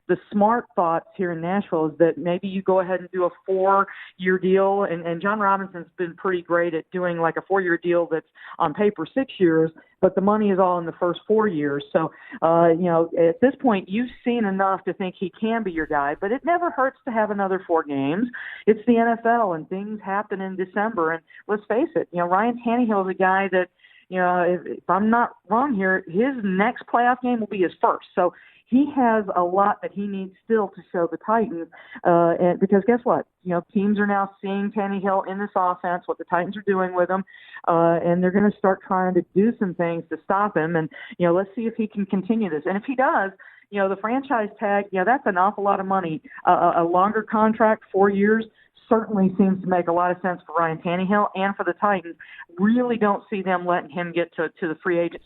The smart thoughts here in Nashville is that maybe you go ahead and do a 4-year deal, and John Robinson's been pretty great at doing like a 4-year deal that's on paper 6 years, but the money is all in the first 4 years. So, at this point, you've seen enough to think he can be your guy, but it never hurts to have another 4 games. It's the NFL, and things happen in December, and let's face it, Ryan Tannehill is a guy that, if I'm not wrong here, his next playoff game will be his first. So he has a lot that he needs still to show the Titans. And because guess what? Teams are now seeing Tannehill in this offense, what the Titans are doing with him, and they're going to start trying to do some things to stop him. And, let's see if he can continue this. And if he does, the franchise tag, that's an awful lot of money. A longer contract, 4 years, certainly seems to make a lot of sense for Ryan Tannehill and for the Titans. Really don't see them letting him get to the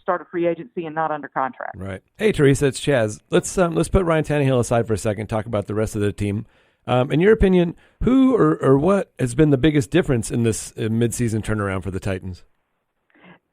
start of free agency and not under contract. Right. Hey, Teresa, it's Chaz. Let's put Ryan Tannehill aside for a second, talk about the rest of the team. In your opinion, who or what has been the biggest difference in this midseason turnaround for the Titans?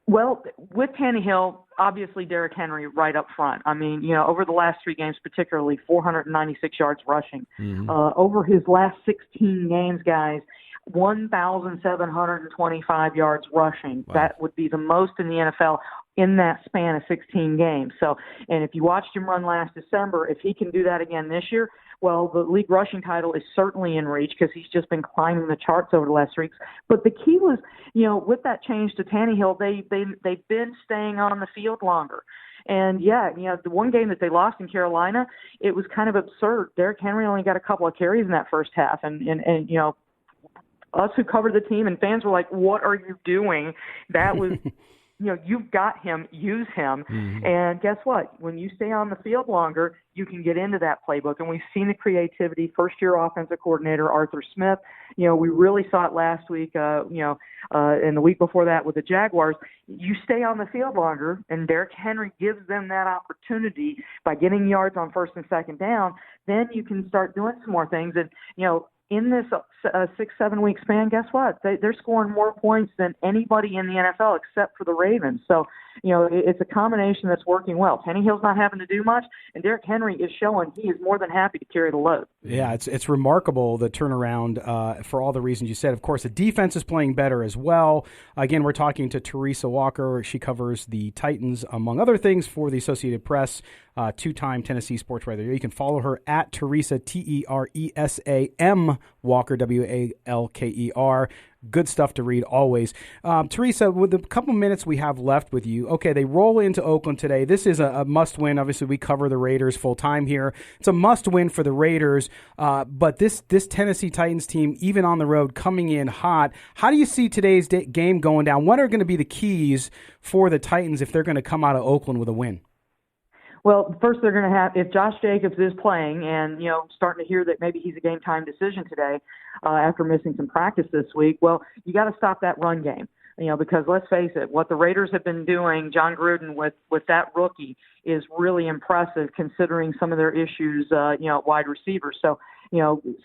Well, with Tannehill, obviously Derek Henry right up front. I mean, over the last 3 games, particularly 496 yards rushing. Mm-hmm. Over his last 16 games, guys, 1,725 yards rushing. Wow. That would be the most in the NFL in that span of 16 games. So, and if you watched him run last December, if he can do that again this year, well, the league rushing title is certainly in reach because he's just been climbing the charts over the last weeks. But the key was, with that change to Tannehill, they've been staying on the field longer. And, the one game that they lost in Carolina, it was kind of absurd. Derek Henry only got a couple of carries in that first half. And us who covered the team and fans were like, what are you doing? That was you've got him, use him. Mm-hmm. And guess what? When you stay on the field longer, you can get into that playbook. And we've seen the creativity, first-year offensive coordinator Arthur Smith. We really saw it last week, and the week before that with the Jaguars. You stay on the field longer, and Derek Henry gives them that opportunity by getting yards on first and second down. Then you can start doing some more things. And, in this 6-7 week span, guess what? They're scoring more points than anybody in the NFL except for the Ravens. So, it's a combination that's working well. Tannehill's not having to do much, and Derek Henry is showing he is more than happy to carry the load. Yeah, it's remarkable, the turnaround for all the reasons you said. Of course, the defense is playing better as well. Again, we're talking to Teresa Walker. She covers the Titans, among other things, for the Associated Press, 2-time Tennessee sports writer. You can follow her at Teresa, Teresam Walker, Walker. Good stuff to read always. Teresa, with the couple minutes we have left with you, okay, they roll into Oakland today. This is a must-win. Obviously, we cover the Raiders full-time here. It's a must-win for the Raiders, but this Tennessee Titans team, even on the road, coming in hot. How do you see today's game going down? What are going to be the keys for the Titans if they're going to come out of Oakland with a win? Well, first they're going to have, if Josh Jacobs is playing and, starting to hear that maybe he's a game time decision today after missing some practice this week, well, you got to stop that run game, because let's face it, what the Raiders have been doing, John Gruden with that rookie is really impressive considering some of their issues, at wide receivers. So,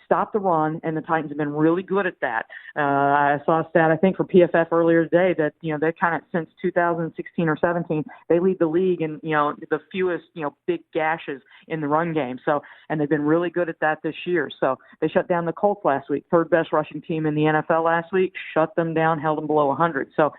stop the run, and the Titans have been really good at that. I saw a stat, I think, for PFF earlier today that, they kind of, since 2016 or 17, they lead the league in, the fewest, big gashes in the run game. So, and they've been really good at that this year. So they shut down the Colts last week, third best rushing team in the NFL last week, shut them down, held them below 100. So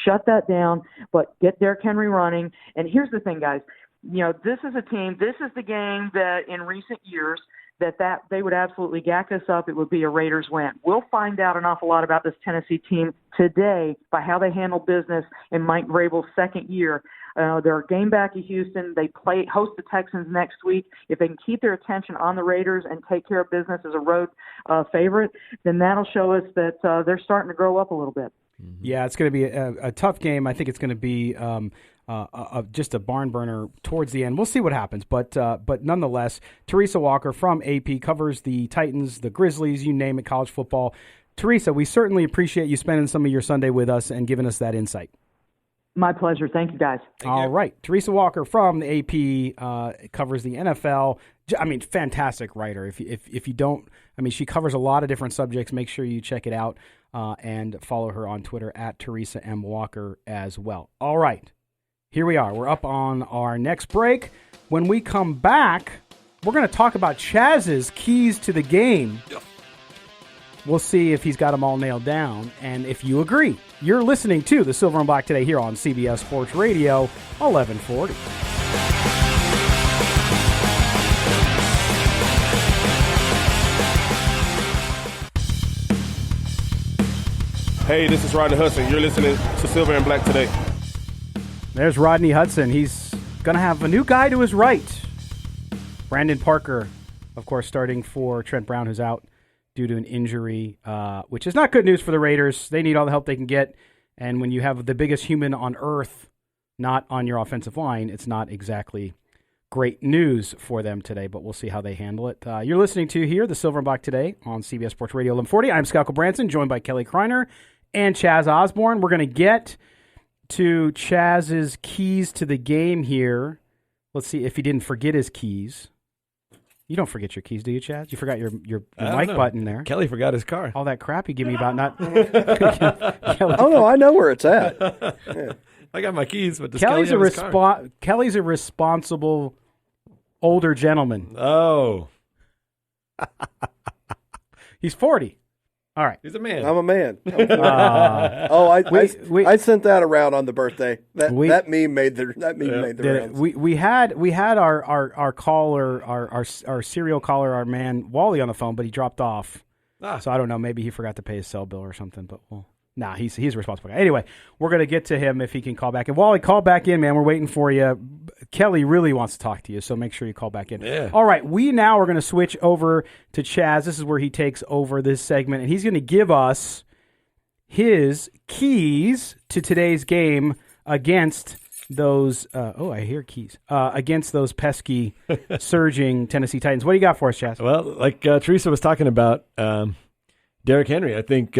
shut that down, but get Derrick Henry running. And here's the thing, guys, this is a team, this is the game that in recent years, that they would absolutely gack us up. It would be a Raiders win. We'll find out an awful lot about this Tennessee team today by how they handle business in Mike Vrabel's second year. They're a game back at Houston. They host the Texans next week. If they can keep their attention on the Raiders and take care of business as a road favorite, then that'll show us that they're starting to grow up a little bit. Yeah, it's going to be a tough game. I think it's going to be just a barn burner towards the end. We'll see what happens, but nonetheless, Teresa Walker from AP covers the Titans, the Grizzlies, you name it, college football. Teresa, we certainly appreciate you spending some of your Sunday with us and giving us that insight. My pleasure. Thank you, guys. All right. Teresa Walker from the AP covers the NFL. I mean, fantastic writer. If you don't, I mean, she covers a lot of different subjects. Make sure you check it out and follow her on Twitter at Teresa M. Walker as well. All right. Here we are. We're up on our next break. When we come back, we're going to talk about Chaz's keys to the game. We'll see if he's got them all nailed down and if you agree. You're listening to the Silver and Black today here on CBS Sports Radio 1140. Hey, this is Rodney Hudson. You're listening to Silver and Black today. There's Rodney Hudson. He's going to have a new guy to his right. Brandon Parker, of course, starting for Trent Brown, who's out due to an injury, which is not good news for the Raiders. They need all the help they can get. And when you have the biggest human on earth not on your offensive line, it's not exactly great news for them today, but we'll see how they handle it. You're listening to here, the Silver and Black today on CBS Sports Radio 1140. I'm Scott Branson, joined by Kelly Kriner and Chaz Osborne. We're going to get to Chaz's keys to the game here. Let's see if he didn't forget his keys. You don't forget your keys, do you, Chaz? You forgot your mic button there. Kelly forgot his car. All that crap you give me about not... Oh, no, I know where it's at. Yeah. I got my keys, but does Kelly's Kelly have his car? Kelly's a responsible older gentleman. Oh. He's 40. All right. He's a man. I'm a man. I sent that around on the birthday. That meme made the rounds. We had our caller, our serial caller, our man Wally on the phone, but he dropped off. So I don't know. Maybe he forgot to pay his cell bill or something. But he's a responsible guy. Anyway, we're gonna get to him if he can call back in. Wally, call back in, man. We're waiting for you. Kelly really wants to talk to you, so make sure you call back in. Yeah. All right, we now are going to switch over to Chaz. This is where he takes over this segment, and he's going to give us his keys to today's game against those. I hear keys against those pesky, surging Tennessee Titans. What do you got for us, Chaz? Well, like Teresa was talking about, Derrick Henry. I think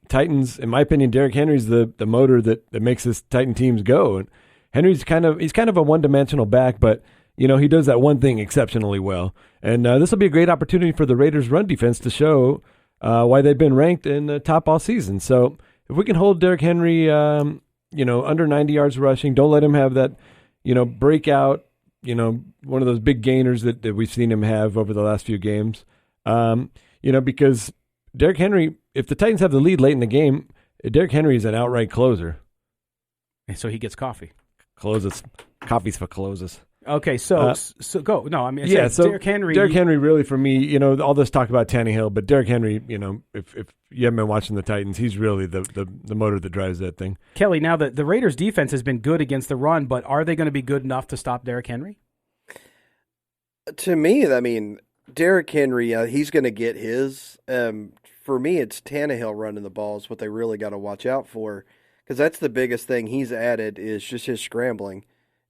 Titans, in my opinion, Derrick Henry's the motor that makes this Titan teams go. And Henry's kind of a one-dimensional back, but he does that one thing exceptionally well. And this will be a great opportunity for the Raiders' run defense to show why they've been ranked in the top all season. So if we can hold Derrick Henry, under 90 yards rushing, don't let him have that, breakout, one of those big gainers that we've seen him have over the last few games. Because Derrick Henry, if the Titans have the lead late in the game, Derrick Henry is an outright closer. And so he gets coffee. Closes. Coffee's for closes. Okay, so go. No, I mean, so Derek Henry. Derek Henry, really, for me, all this talk about Tannehill, but Derek Henry, if you haven't been watching the Titans, he's really the motor that drives that thing. Kelly, now the Raiders' defense has been good against the run, but are they going to be good enough to stop Derek Henry? To me, I mean, Derek Henry, he's going to get his. For me, it's Tannehill running the ball is what they really got to watch out for, because that's the biggest thing he's added is just his scrambling.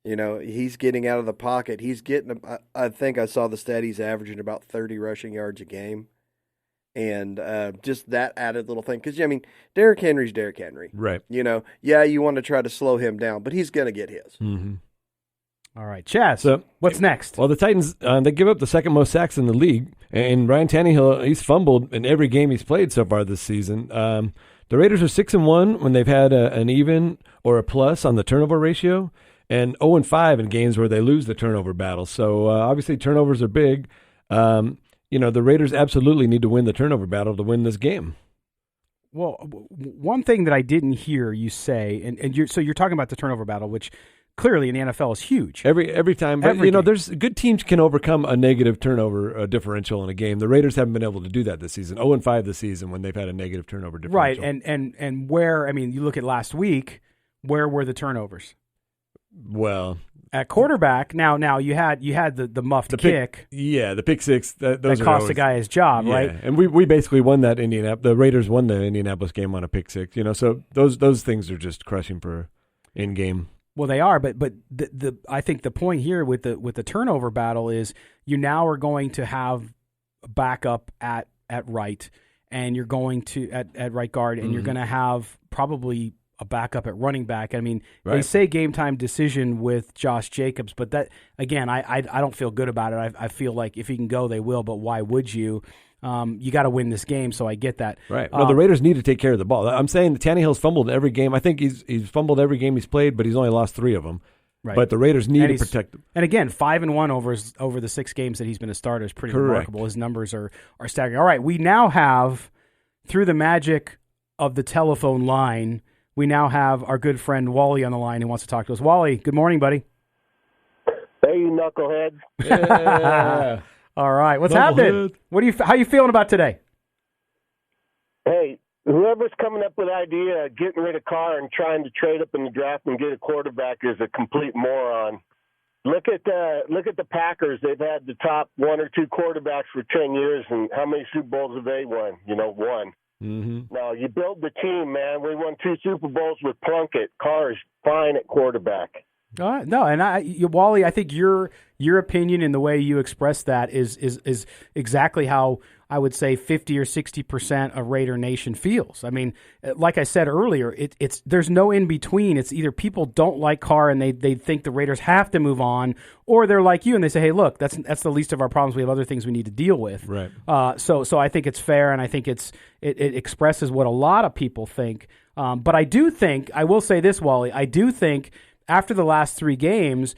He's getting out of the pocket. He's getting, I think I saw the stat, he's averaging about 30 rushing yards a game. And just that added little thing. Because, Derek Henry's Derek Henry. Right. You want to try to slow him down, but he's going to get his. Mm-hmm. All right, Chaz, so what's next? Well, the Titans, they give up the second most sacks in the league. And Ryan Tannehill, he's fumbled in every game he's played so far this season. The Raiders are 6-1 when they've had an even or a plus on the turnover ratio, and 0-5 in games where they lose the turnover battle. So obviously turnovers are big. The Raiders absolutely need to win the turnover battle to win this game. Well, one thing that I didn't hear you say, and you're talking about the turnover battle, which clearly in the NFL is huge. Every time. But, game. there's good teams can overcome a negative turnover differential in a game. The Raiders haven't been able to do that this season. 0-5 this season when they've had a negative turnover differential. Right, and where, you look at last week, where were the turnovers? Well, at quarterback, now you had the muffed kick. The pick six. Those that cost the guy his job, right? And we basically won that the Raiders won the Indianapolis game on a pick six. So those things are just crushing for in game. Well, they are, but I think the point here with the turnover battle is you now are going to have a backup at right, and you're going to at right guard, and you're going to have probably a backup at running back. They say game time decision with Josh Jacobs, but that again, I don't feel good about it. I feel like if he can go, they will. But why would you? You got to win this game, so I get that. Right. No, the Raiders need to take care of the ball. I'm saying that Tannehill's fumbled every game. I think he's fumbled every game he's played, but he's only lost 3 of them. Right. But the Raiders need to protect him. And again, 5-1 over the 6 games that he's been a starter is pretty remarkable. His numbers are staggering. All right, we now have, through the magic of the telephone line, we now have our good friend Wally on the line who wants to talk to us. Wally, good morning, buddy. Hey, you knuckleheads. Yeah. All right, what's happening? How you feeling about today? Hey, whoever's coming up with the idea of getting rid of Carr and trying to trade up in the draft and get a quarterback is a complete moron. Look at the Packers. They've had the top 1 or 2 quarterbacks for 10 years, and how many Super Bowls have they won? 1. Mm-hmm. No, you build the team, man. We won 2 Super Bowls with Plunkett. Carr is fine at quarterback. No, and Wally, I think your opinion and the way you express that is exactly how I would say 50 or 60% of Raider Nation feels. Like I said earlier, it's there's no in between. It's either people don't like Carr and they think the Raiders have to move on, or they're like you and they say, hey, look, that's the least of our problems. We have other things we need to deal with. Right. So I think it's fair, and I think it expresses what a lot of people think. But I do think, I will say this, Wally, I do think after the last 3 games,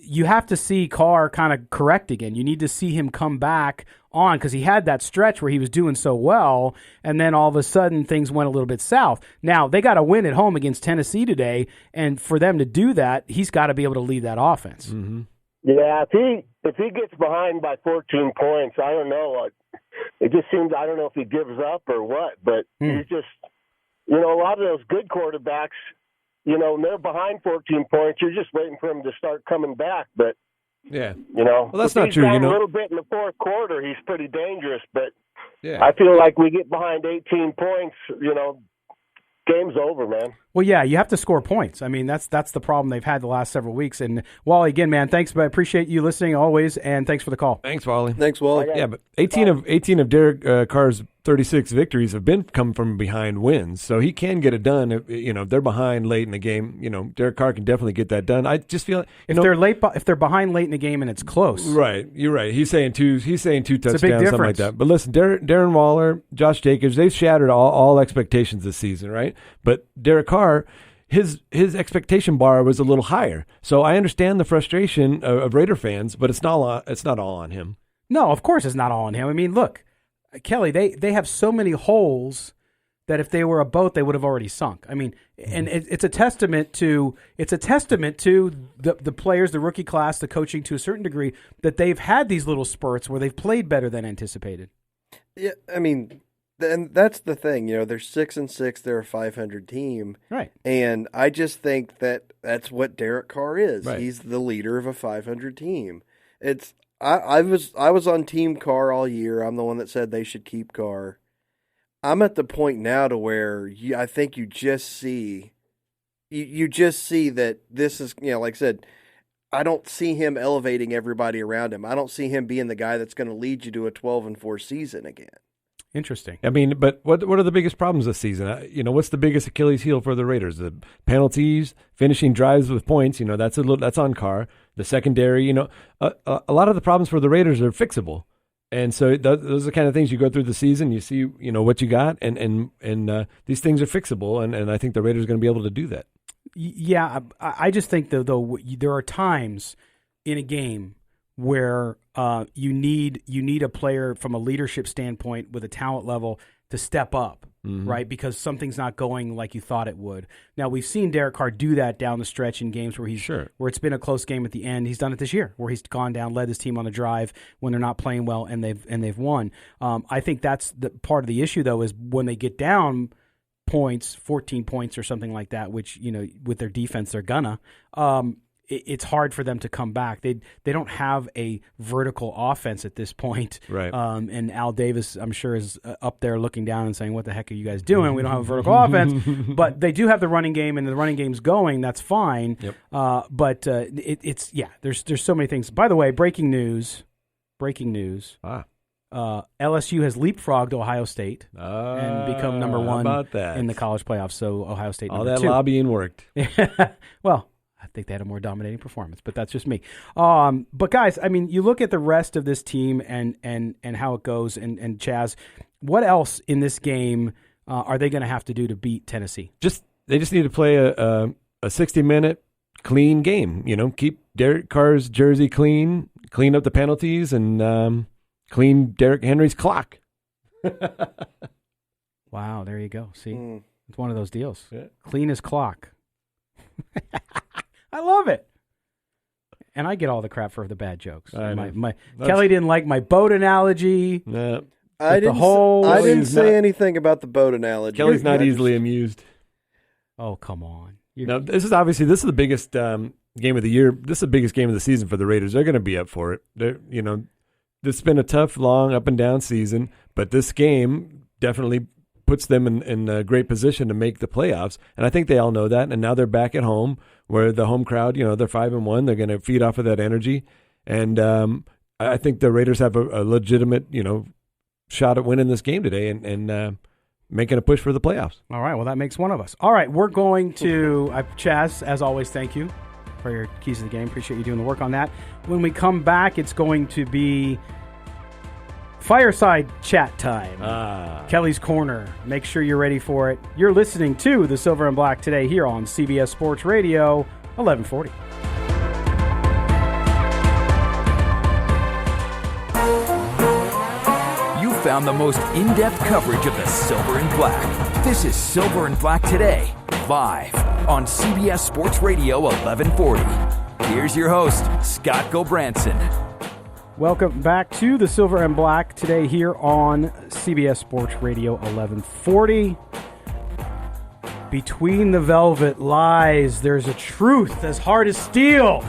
you have to see Carr kind of correct again. You need to see him come back on, because he had that stretch where he was doing so well, and then all of a sudden things went a little bit south. Now, they got to win at home against Tennessee today, and for them to do that, he's got to be able to lead that offense. Mm-hmm. Yeah, if he gets behind by 14 points, I don't know. It just seems, I don't know if he gives up or what, but he's just, a lot of those good quarterbacks, they're behind 14 points. You're just waiting for him to start coming back. But, yeah. Well, that's not true. A little bit in the fourth quarter, he's pretty dangerous. But yeah. I feel like we get behind 18 points, game's over, man. Well, yeah, you have to score points. That's the problem they've had the last several weeks. And, Wally, again, man, thanks. But I appreciate you listening always, and thanks for the call. Thanks, Wally. Thanks, Wally. Yeah, but 18 of Derek Carr's 36 victories have come from behind wins, so he can get it done. If they're behind late in the game, Derek Carr can definitely get that done. I just feel if they're behind late in the game and it's close. Right, you're right. He's saying 2 touchdowns, something like that. But listen, Darren Waller, Josh Jacobs, they've shattered all expectations this season, right? But Derek Carr, his expectation bar was a little higher. So I understand the frustration of Raider fans, but it's not all on him. No, of course it's not all on him. Look, Kelly, they have so many holes that if they were a boat, they would have already sunk. I mean, and it's a testament to the players, the rookie class, the coaching to a certain degree, that they've had these little spurts where they've played better than anticipated. Yeah, I mean, and that's the thing. They're 6-6. They're a 500 team, right? And I just think that's what Derek Carr is. Right. He's the leader of a 500 team. I was on Team Carr all year. I'm the one that said they should keep Carr. I'm at the point now to where I think you just see that this is, like I said, I don't see him elevating everybody around him. I don't see him being the guy that's going to lead you to a 12-4 season again. Interesting. I mean, but what are the biggest problems this season? What's the biggest Achilles heel for the Raiders? The penalties, finishing drives with points. That's on Carr. The secondary. A lot of the problems for the Raiders are fixable. And so those are the kind of things you go through the season. You see, what you got, and these things are fixable, and I think the Raiders are going to be able to do that. Yeah, I just think though there are times in a game where you need a player from a leadership standpoint with a talent level to step up, right? Because something's not going like you thought it would. Now we've seen Derek Carr do that down the stretch in games where where it's been a close game at the end. He's done it this year, where he's gone down, led his team on a drive when they're not playing well, and they've won. I think that's the part of the issue though, is when they get down points, 14 points or something like that, which with their defense they're gonna. It's hard for them to come back. They don't have a vertical offense at this point. Right. And Al Davis, I'm sure, is up there looking down and saying, what the heck are you guys doing? We don't have a vertical offense. But they do have the running game, and the running game's going. That's fine. Yep. But there's so many things. By the way, breaking news. LSU has leapfrogged Ohio State and become number one in the college playoffs. So Ohio State number 2. All that lobbying worked. Well, I think they had a more dominating performance, but that's just me. But guys, I mean, you look at the rest of this team and how it goes, and Chaz, what else in this game are they going to have to do to beat Tennessee? They just need to play a 60-minute clean game. Keep Derek Carr's jersey clean up the penalties, and clean Derrick Henry's clock. Wow, there you go. See, it's one of those deals. Yeah. Clean his clock. I love it. And I get all the crap for the bad jokes. Kelly didn't like my boat analogy. No. I didn't say anything about the boat analogy. Kelly's not easily amused. Oh, come on. This is the biggest game of the year. This is the biggest game of the season for the Raiders. They're going to be up for it. This has been a tough, long, up and down season, but this game definitely puts them in a great position to make the playoffs. And I think they all know that. And now they're back at home where the home crowd, they're 5-1. They're going to feed off of that energy. And I think the Raiders have a legitimate, shot at winning this game today and making a push for the playoffs. All right. Well, that makes one of us. All right. We're going to, Chaz, as always, thank you for your keys to the game. Appreciate you doing the work on that. When we come back, it's going to be fireside chat time. Kelly's Corner. Make sure you're ready for it. You're listening to the Silver and Black today here on CBS Sports Radio 1140. You found the most in-depth coverage of the Silver and Black. This is Silver and Black Today, live on CBS Sports Radio 1140. Here's your host, Scott Gobranson. Welcome back to the Silver and Black today here on CBS Sports Radio 1140. Between the velvet lies, there's a truth as hard as steel.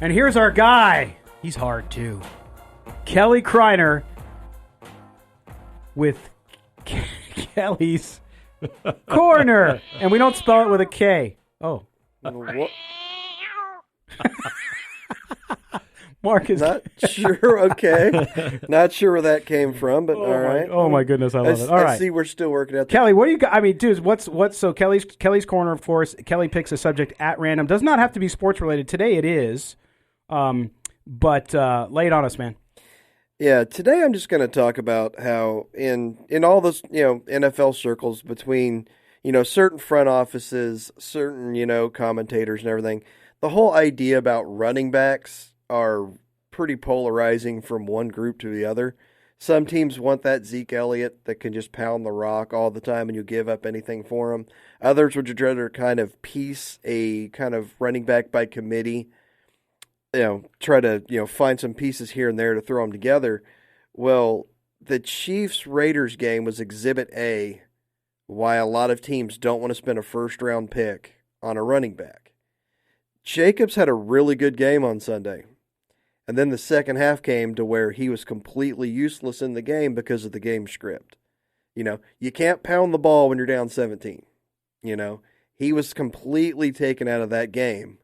And here's our guy. He's hard too. Kelly Kriner with Kelly's Corner. And we don't spell it with a K. Oh. What? Mark is not sure. Okay, not sure where that came from, but all right. Oh my goodness, I love it. All right, I see we're still working out. Kelly, what do you got? I mean, dude, what's so Kelly's Corner? Of course, Kelly picks a subject at random. Does not have to be sports related. Today it is, but lay it on us, man. Yeah, today I'm just going to talk about how in all those NFL circles between certain front offices, certain commentators and everything, the whole idea about running backs are pretty polarizing from one group to the other. Some teams want that Zeke Elliott that can just pound the rock all the time and you give up anything for him. Others would rather kind of piece a kind of running back by committee, try to, find some pieces here and there to throw them together. Well, the Chiefs-Raiders game was Exhibit A, why a lot of teams don't want to spend a first-round pick on a running back. Jacobs had a really good game on Sunday. And then the second half came to where he was completely useless in the game because of the game script. You can't pound the ball when you're down 17. He was completely taken out of that game.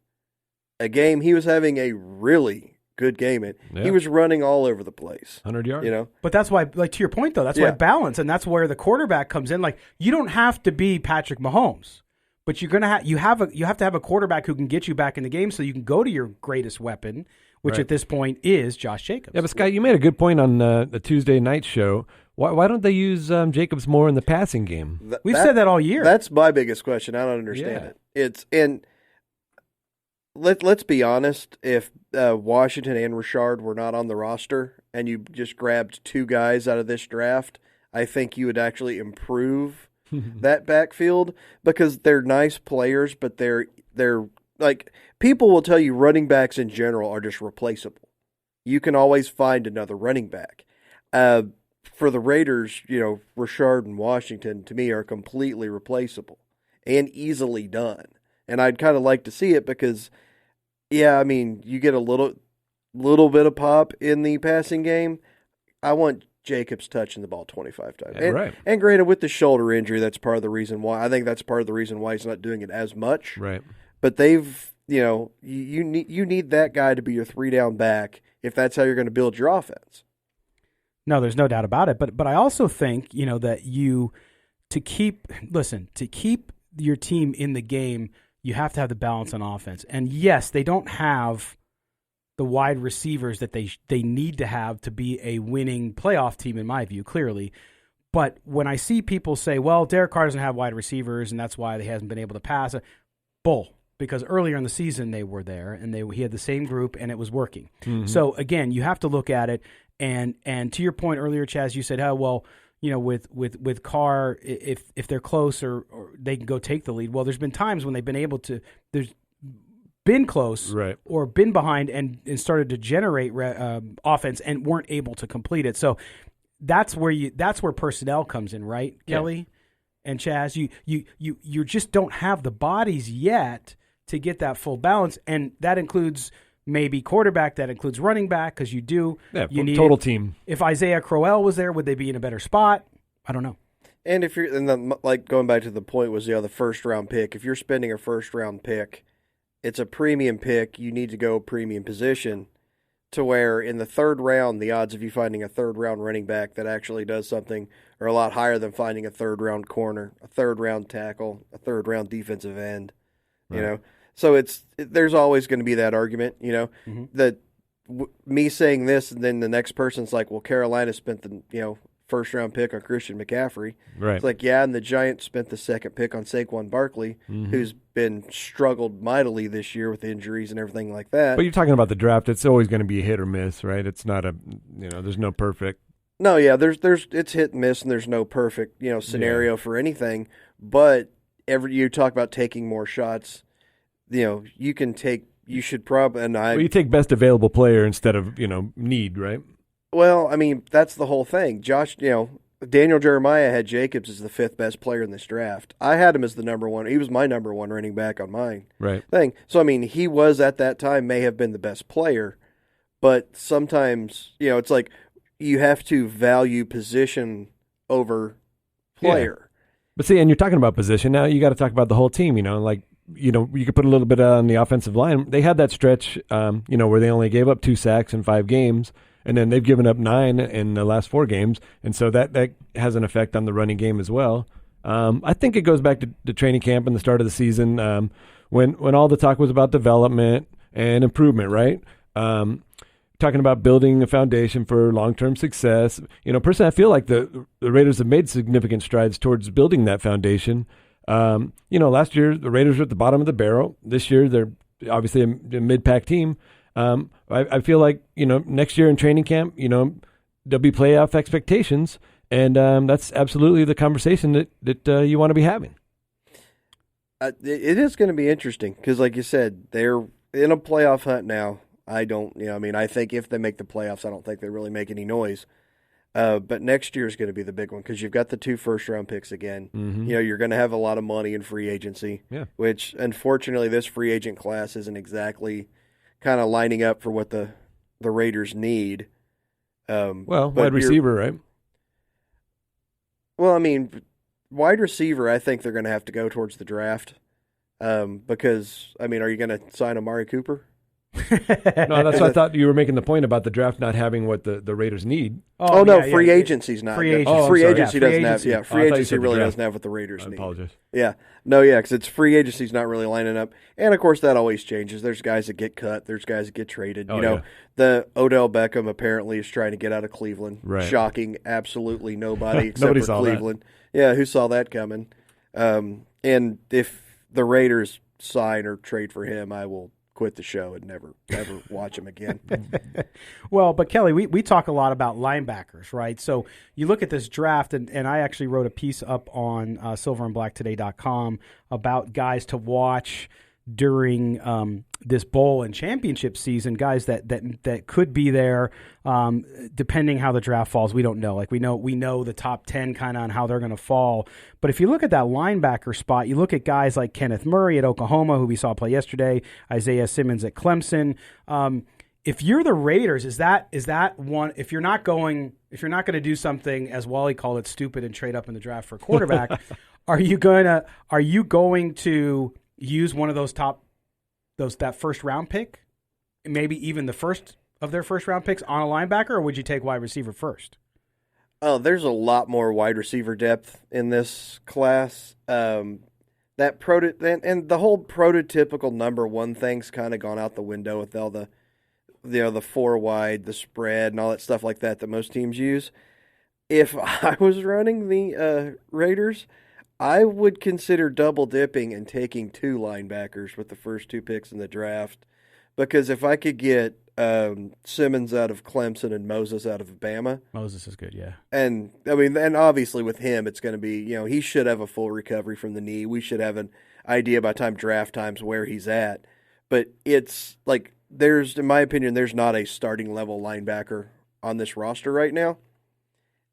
A game he was having a really good game in. Yeah. He was running all over the place. 100 yards. But that's why, like to your point though, that's why balance, and that's where the quarterback comes in. Like you don't have to be Patrick Mahomes, but you're gonna you have to have a quarterback who can get you back in the game so you can go to your greatest weapon, which at this point is Josh Jacobs. Yeah, but Scott, you made a good point on the Tuesday night show. Why don't they use Jacobs more in the passing game? We've said that all year. That's my biggest question. I don't understand it. Let's be honest. If Washington and Richard were not on the roster and you just grabbed two guys out of this draft, I think you would actually improve that backfield because they're nice players, but they're like people will tell you running backs in general are just replaceable. You can always find another running back. For the Raiders, Richard and Washington to me are completely replaceable and easily done. And I'd kind of like to see it because, you get a little bit of pop in the passing game. I want Jacobs touching the ball 25 times. And granted, with the shoulder injury, that's part of the reason why. I think that's part of the reason why he's not doing it as much. Right. But they've, you need that guy to be your 3-down back if that's how you're going to build your offense. No, there's no doubt about it. But I also think, that to keep your team in the game, you have to have the balance on offense. And yes, they don't have the wide receivers that they need to have to be a winning playoff team, in my view, clearly. But when I see people say, well, Derek Carr doesn't have wide receivers, and that's why he hasn't been able to pass, bull. Because earlier in the season they were there, and he had the same group, and it was working. Mm-hmm. So, again, you have to look at it. And to your point earlier, Chaz, you said, with Carr, if they're close or they can go take the lead. Well, there's been times when they've been able to – there's been close or been behind and started to generate offense and weren't able to complete it. So that's where personnel comes in, right, Kelly and Chaz? You just don't have the bodies yet to get that full balance, and that includes – maybe quarterback, that includes running back, because you do. Yeah, you need total team. If Isaiah Crowell was there, would they be in a better spot? I don't know. And if you're going back to the point was the first round pick. If you're spending a first round pick, it's a premium pick. You need to go premium position to where in the third round, the odds of you finding a third round running back that actually does something are a lot higher than finding a third round corner, a third round tackle, a third round defensive end. Right. So there's always going to be that argument, that me saying this and then the next person's like, well, Carolina spent the, first round pick on Christian McCaffrey. Right. It's like, and the Giants spent the second pick on Saquon Barkley, who's been struggled mightily this year with injuries and everything like that. But you're talking about the draft. It's always going to be a hit or miss, right? It's not there's no perfect. No, yeah, it's hit and miss and there's no perfect, scenario for anything. But you talk about taking more shots. You should probably, you take best available player instead of, need, right? Well, that's the whole thing. Josh, Daniel Jeremiah had Jacobs as the 5th best player in this draft. I had him as the number one. He was my number one running back on my thing. So, he was at that time may have been the best player, but sometimes, it's like you have to value position over player. Yeah. But see, and you're talking about position. Now you got to talk about the whole team, you could put a little bit on the offensive line. They had that stretch, where they only gave up 2 sacks in 5 games, and then they've given up 9 in the last 4 games, and so that has an effect on the running game as well. I think it goes back to the training camp and the start of the season when all the talk was about development and improvement, right? Talking about building a foundation for long-term success. Personally, I feel like the Raiders have made significant strides towards building that foundation. Last year the Raiders were at the bottom of the barrel. This year they're obviously a mid-pack team. I feel like, next year in training camp, there'll be playoff expectations, and that's absolutely the conversation that you want to be having. It is going to be interesting because, like you said, they're in a playoff hunt now. I think if they make the playoffs, I don't think they really make any noise. But next year is going to be the big one because you've got the 2 first-round picks again. Mm-hmm. You're going to have a lot of money in free agency, which, unfortunately, this free agent class isn't exactly kind of lining up for what the Raiders need. Wide receiver, right? Well, I mean, wide receiver, I think they're going to have to go towards the draft because, I mean, are you going to sign Amari Cooper? No, that's what I thought you were making the point about the draft not having what the Raiders need. Free agency's not. Free agency doesn't have. Yeah, free agency really doesn't have what the Raiders need. I apologize. Yeah, because it's free agency's not really lining up, and of course that always changes. There's guys that get cut. There's guys that get traded. The Odell Beckham apparently is trying to get out of Cleveland. Right. Shocking, absolutely nobody except Nobody for saw Cleveland. That. Yeah, who saw that coming? And if the Raiders sign or trade for him, I will quit the show and never watch him again. Well, but Kelly, we talk a lot about linebackers, right? So you look at this draft, and I actually wrote a piece up on silverandblacktoday.com about guys to watch during this bowl and championship season, guys that could be there depending how the draft falls. We don't know. Like we know the top 10 kind of on how they're going to fall. But if you look at that linebacker spot, you look at guys like Kenneth Murray at Oklahoma, who we saw play yesterday, Isaiah Simmons at Clemson. If you're the Raiders, is that one? If you're not going to do something, as Wally called it, stupid and trade up in the draft for a quarterback, are you going to use one of that first round pick, maybe even the first of their first round picks on a linebacker, or would you take wide receiver first? Oh, there's a lot more wide receiver depth in this class. And the whole prototypical number one thing's kind of gone out the window with all the 4 wide, the spread, and all that stuff like that most teams use. If I was running the Raiders, I would consider double dipping and taking 2 linebackers with the first 2 picks in the draft, because if I could get Simmons out of Clemson and Moses out of Bama. Moses is good, yeah. And I mean, and obviously with him, it's going to be, he should have a full recovery from the knee. We should have an idea by time draft times where he's at. But it's like in my opinion, there's not a starting level linebacker on this roster right now.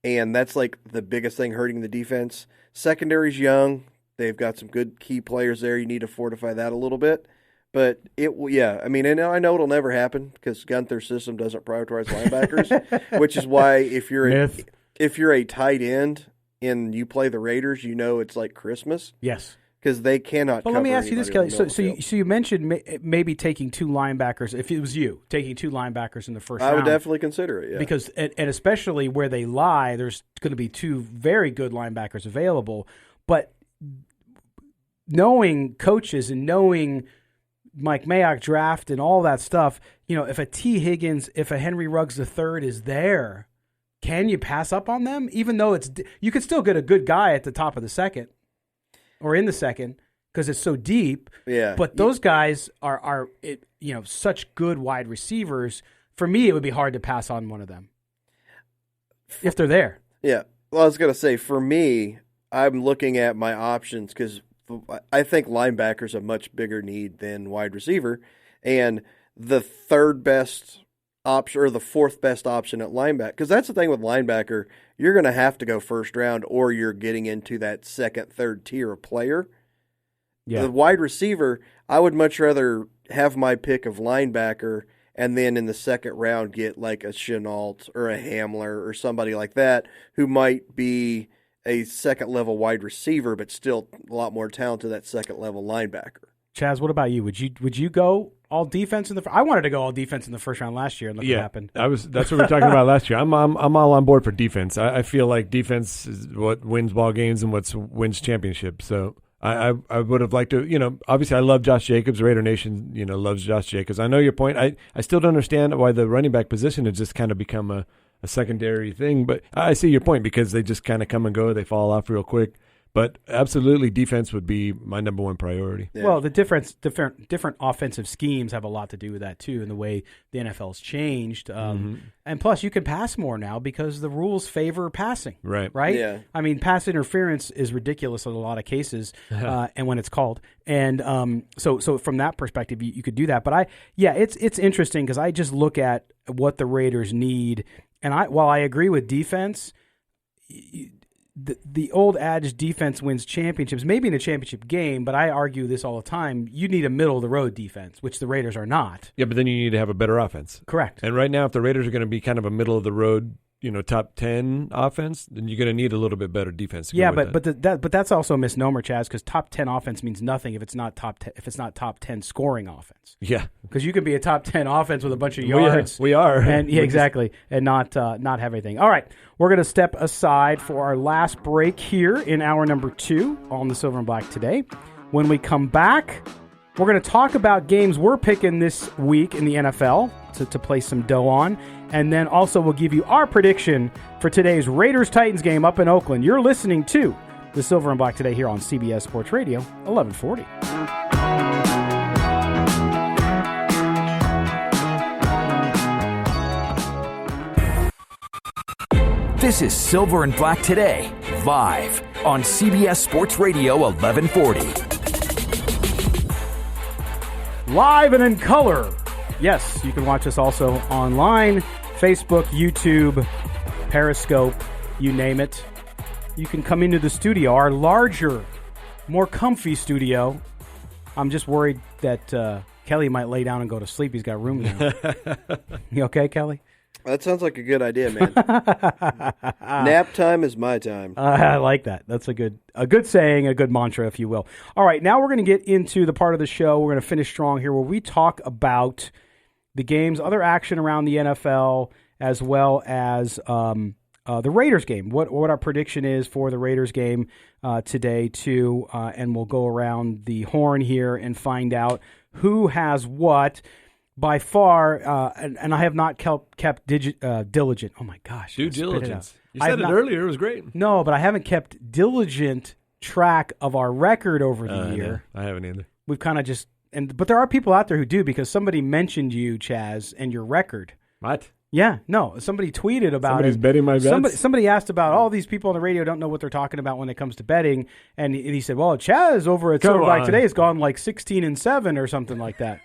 And that's like the biggest thing hurting the defense. Secondary's young. They've got some good key players there. You need to fortify that a little bit. But I mean, and I know it'll never happen because Gunther's system doesn't prioritize linebackers, which is why if you're a tight end and you play the Raiders, it's like Christmas. Yes. Because they cannot. But let me ask you this, Kelly. So you mentioned maybe taking 2 linebackers. If it was you taking 2 linebackers in the first round, I would definitely consider it. Yeah. Because and especially where they lie, there's going to be 2 very good linebackers available. But knowing coaches and knowing Mike Mayock draft and all that stuff, if a T. Higgins, if a Henry Ruggs III is there, can you pass up on them? Even though you could still get a good guy at the top of the second. Or in the second, because it's so deep. Yeah. But those guys are such good wide receivers. For me, it would be hard to pass on one of them if they're there. Yeah. Well, I was going to say, for me, I'm looking at my options because I think linebacker's a much bigger need than wide receiver. And the 3rd best option or the 4th best option at linebacker, because that's the thing with linebacker, you're going to have to go first round or you're getting into that 2nd, 3rd tier of player. Yeah. The wide receiver, I would much rather have my pick of linebacker and then in the 2nd round get like a Chenault or a Hamler or somebody like that who might be a 2nd level wide receiver but still a lot more talented that 2nd level linebacker. Chaz, what about you? Would you go all defense in the? I wanted to go all defense in the first round last year, and look what happened. That's what we were talking about last year. I'm all on board for defense. I feel like defense is what wins ball games and what wins championships. So I would have liked to. Obviously I love Josh Jacobs. Raider Nation loves Josh Jacobs. I know your point. I still don't understand why the running back position has just kind of become a secondary thing, but I see your point because they just kind of come and go. They fall off real quick. But absolutely, defense would be my number one priority. Yeah. Well, the different offensive schemes have a lot to do with that too, and the way the NFL's changed. And plus, you can pass more now because the rules favor passing. Right. Yeah. I mean, pass interference is ridiculous in a lot of cases, and when it's called. And so from that perspective, you could do that. But it's interesting because I just look at what the Raiders need, and while I agree with defense. The old adage, defense wins championships, maybe in a championship game, but I argue this all the time. You need a middle-of-the-road defense, which the Raiders are not. Yeah, but then you need to have a better offense. Correct. And right now, if the Raiders are going to be kind of a middle-of-the-road, top 10 offense, then you're going to need a little bit better defense. Yeah, but that's also a misnomer, Chaz, because top 10 offense means nothing if it's not top 10 scoring offense. Yeah, because you could be a top 10 offense with a bunch of yards. We are, and exactly, and not have everything. All right, we're going to step aside for our last break here in hour number 2 on the Silver and Black today. When we come back, we're going to talk about games we're picking this week in the NFL to place some dough on. And then also we'll give you our prediction for today's Raiders-Titans game up in Oakland. You're listening to the Silver and Black today here on CBS Sports Radio, 1140. This is Silver and Black Today, live on CBS Sports Radio 1140. Live and in color. Yes, you can watch us also online, Facebook, YouTube, Periscope, you name it. You can come into the studio, our larger, more comfy studio. I'm just worried that Kelly might lay down and go to sleep. He's got room now. You okay, Kelly? That sounds like a good idea, man. Nap time is my time. I like that. That's a good saying, a good mantra, if you will. All right, now we're going to get into the part of the show. We're going to finish strong here where we talk about the games, other action around the NFL, as well as the Raiders game. What our prediction is for the Raiders game today, too. And we'll go around the horn here and find out who has what. By far, and I have not kept diligent. Oh, my gosh. Due diligence. You said it earlier. It was great. No, but I haven't kept diligent track of our record over the year. No, I haven't either. We've kind of just but there are people out there who do because somebody mentioned you, Chaz, and your record. What? Yeah, no. Somebody tweeted about Somebody's betting my bets? Somebody asked about all these people on the radio don't know what they're talking about when it comes to betting, and he said, well, Chaz over at Silver Black today has gone like 16-7 or something like that.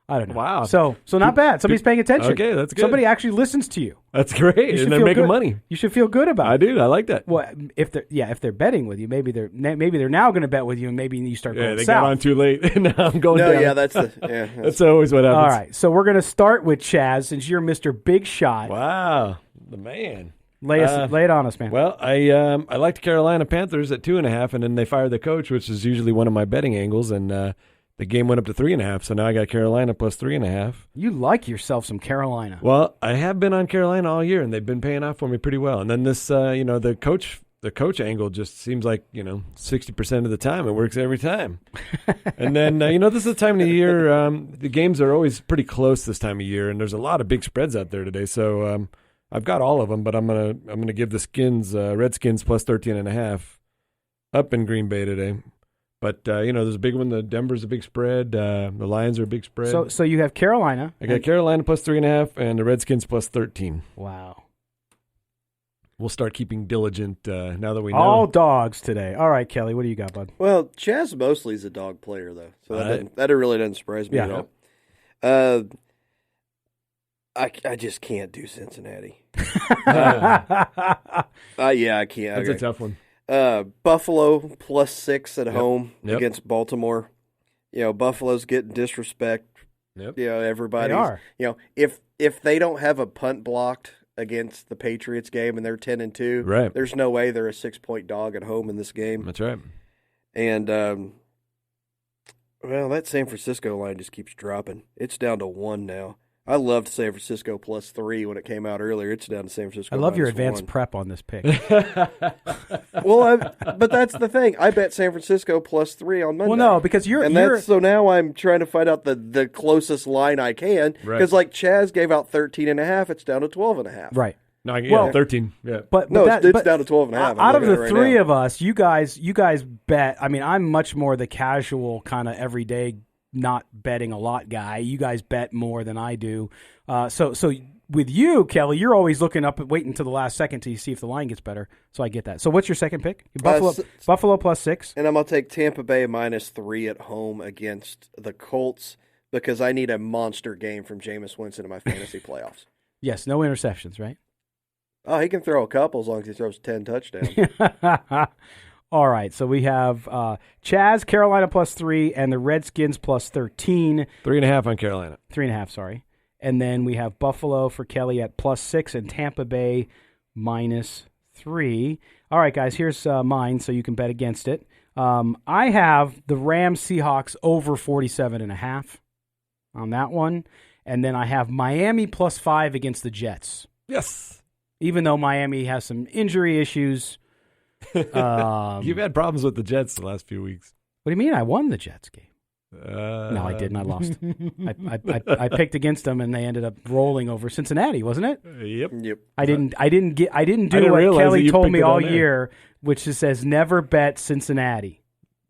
I don't know. Wow. So not bad. Somebody's paying attention. Okay, that's good. Somebody actually listens to you. That's great. And they're making money. You should feel good about it. I do. I like that. Well, if they're betting with you, maybe they're now going to bet with you, and maybe you start going they south. got on too late. Now I'm going down. Yeah, that's always what happens. All right, so we're going to start with Chaz since you're Mr. Big Shot. Wow, the man. Lay it on us, man. Well, I liked Carolina Panthers at 2.5, and then they fired the coach, which is usually one of my betting angles, and the game went up to 3.5, so now I got Carolina plus 3.5. You like yourself some Carolina. Well, I have been on Carolina all year, and they've been paying off for me pretty well. And then this, the coach angle just seems like 60% of the time it works every time. And then this is the time of the year. The games are always pretty close this time of year, and there's a lot of big spreads out there today. So I've got all of them, but I'm gonna give the Redskins plus 13.5 up in Green Bay today. But, there's a big one. The Denver's a big spread. The Lions are a big spread. So you have Carolina. I got Carolina plus 3.5 and the Redskins plus 13. Wow. We'll start keeping diligent now that we know. All dogs today. All right, Kelly, what do you got, bud? Well, Chaz mostly is a dog player, though. So that really doesn't surprise me at all. I just can't do Cincinnati. I can't. That's a tough one. Buffalo plus 6 at home against Baltimore. Buffalo's getting disrespect. Yep. Everybody. They are. If they don't have a punt blocked against the Patriots game and they're 10-2, right, there's no way they're a 6-point dog at home in this game. That's right. And that San Francisco line just keeps dropping. It's down to 1 now. I loved San Francisco plus 3 when it came out earlier. It's down to San Francisco. I love your advanced 1. prep on this pick. But that's the thing. I bet San Francisco plus 3 on Monday. Well, no, because so now I'm trying to find out the closest line I can. Because like Chaz gave out 13.5, it's down to 12.5. Right. No, yeah, 13. Yeah, but it's down to 12.5. Out of the three of us, you guys bet. I mean, I'm much more the casual kind of everyday, not betting a lot guy. You guys bet more than I do. So with you, Kelly, you're always looking up and waiting until the last second to see if the line gets better. So I get that. So what's your second pick? Buffalo plus 6. And I'm going to take Tampa Bay -3 at home against the Colts because I need a monster game from Jameis Winston in my fantasy playoffs. Yes, no interceptions, right? Oh, he can throw a couple as long as he throws 10 touchdowns. All right, so we have Chaz, Carolina +3, and the Redskins +13. 3.5 on Carolina. 3.5, sorry. And then we have Buffalo for Kelly at +6 and Tampa Bay -3. All right, guys, here's mine, so you can bet against it. I have the Rams Seahawks over 47.5 on that one. And then I have Miami +5 against the Jets. Yes. Even though Miami has some injury issues. You've had problems with the Jets the last few weeks. What do you mean? I won the Jets game. No, I didn't. I lost. I picked against them, and they ended up rolling over Cincinnati, wasn't it? Yep. I didn't do what Kelly told me all year, which just says never bet Cincinnati.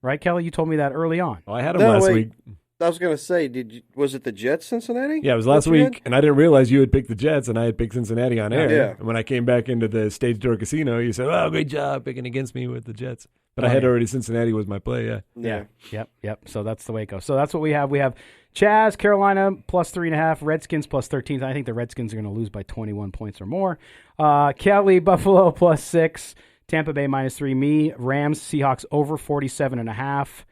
Right, Kelly? You told me that early on. Oh, I had them last week. I was going to say, was it the Jets Cincinnati? Yeah, it was last week, and I didn't realize you had picked the Jets, and I had picked Cincinnati on air. Yeah. And when I came back into the Stage Door Casino, you said, "Oh, great job picking against me with the Jets." But I had already Cincinnati was my play. Yeah. Yep. So that's the way it goes. So that's what we have. We have Chaz, Carolina +3.5, Redskins +13. I think the Redskins are going to lose by 21 points or more. Kelly, Buffalo +6, Tampa Bay -3. Me, Rams, Seahawks over 47.5.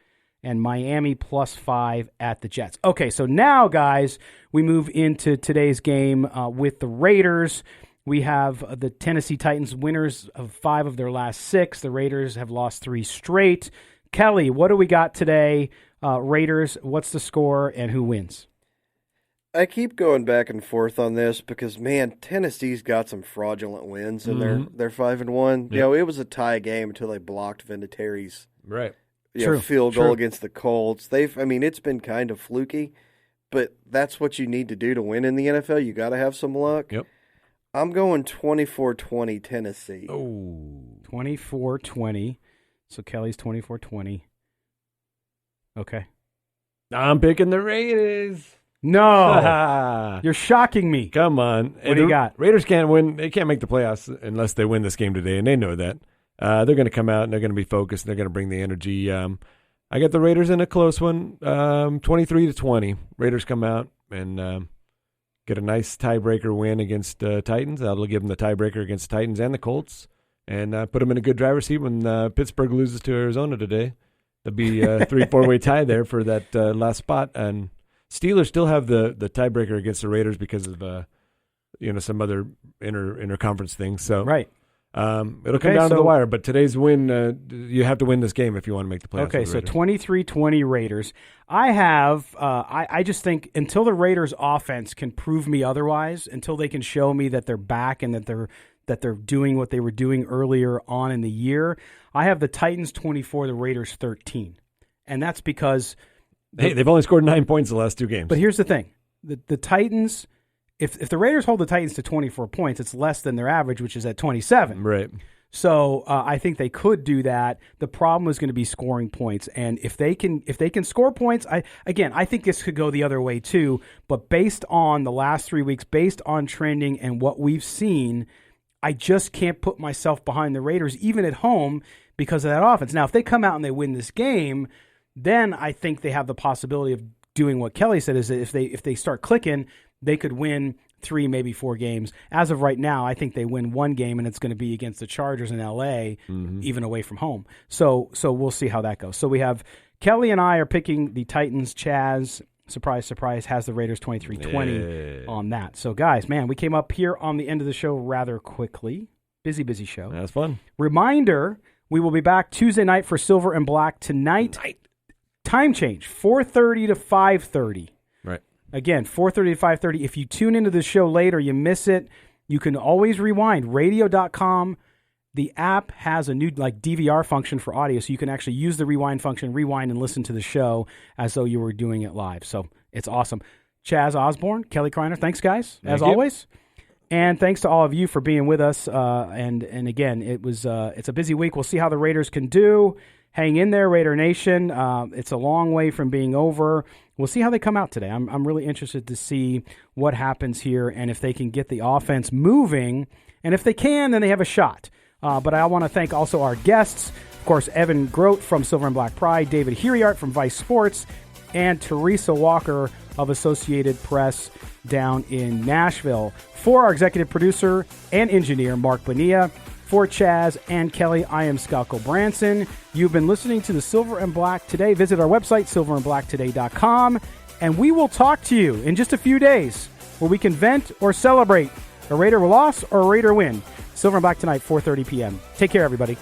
And Miami +5 at the Jets. Okay, so now, guys, we move into today's game with the Raiders. We have the Tennessee Titans winners of 5 of their last 6. The Raiders have lost 3 straight. Kelly, what do we got today? Raiders, what's the score and who wins? I keep going back and forth on this because, man, Tennessee's got some fraudulent wins, and they're 5-1. Yep. You know, it was a tie game until they blocked Vinatieri's field goal True. against the Colts. It's been kind of fluky, but that's what you need to do to win in the NFL. You got to have some luck. Yep. I'm going 24-20 Tennessee. Oh, 24-20. So Kelly's 24-20. Okay. I'm picking the Raiders. No. You're shocking me. Come on. What do you got? Raiders can't win. They can't make the playoffs unless they win this game today, and they know that. They're going to come out, and they're going to be focused, and they're going to bring the energy. I got the Raiders in a close one, 23-20. Raiders come out and get a nice tiebreaker win against Titans. That'll give them the tiebreaker against Titans and the Colts, and put them in a good driver's seat when Pittsburgh loses to Arizona today. There'll be a 3-4-way tie there for that last spot, and Steelers still have the tiebreaker against the Raiders because of some other interconference things. So right. It'll come down to the wire, but today's win, you have to win this game if you want to make the playoffs. Okay, so 23-20 Raiders. I have, I just think until the Raiders' offense can prove me otherwise, until they can show me that they're back and that they're doing what they were doing earlier on in the year, I have the Titans 24, the Raiders 13, and that's because they've only scored 9 points the last 2 games. But here's the thing: the Titans. If the Raiders hold the Titans to 24 points, it's less than their average, which is at 27. Right. So I think they could do that. The problem is going to be scoring points, and if they can score points, I think this could go the other way too. But based on the last 3 weeks, based on trending and what we've seen, I just can't put myself behind the Raiders even at home because of that offense. Now, if they come out and they win this game, then I think they have the possibility of doing what Kelly said, is that if they start clicking, they could win 3, maybe 4 games. As of right now, I think they win 1 game, and it's going to be against the Chargers in L.A., even away from home. So we'll see how that goes. So we have Kelly and I are picking the Titans. Chaz, surprise, surprise, has the Raiders 23-20 on that. So, guys, man, we came up here on the end of the show rather quickly. Busy show. That's fun. Reminder, we will be back Tuesday night for Silver and Black tonight. Time change, 4:30 to 5:30. Right. Again, 4:30 to 5:30. If you tune into the show later, you miss it, you can always rewind. Radio.com, the app has a new DVR function for audio, so you can actually use the rewind function, rewind and listen to the show as though you were doing it live. So it's awesome. Chaz Osborne, Kelly Kriner, thanks, guys, as always. And thanks to all of you for being with us. And again, it's a busy week. We'll see how the Raiders can do. Hang in there, Raider Nation. It's a long way from being over. We'll see how they come out today. I'm really interested to see what happens here and if they can get the offense moving. And if they can, then they have a shot. But I want to thank also our guests. Of course, Evan Groat from Silver and Black Pride, David Hiriart from Vice Sports, and Teresa Walker of Associated Press down in Nashville. For our executive producer and engineer, Mark Bonilla, for Chaz and Kelly, I am Scalco Branson. You've been listening to the Silver and Black Today. Visit our website, silverandblacktoday.com, and we will talk to you in just a few days where we can vent or celebrate a Raider loss or a Raider win. Silver and Black tonight, 4:30 p.m. Take care, everybody.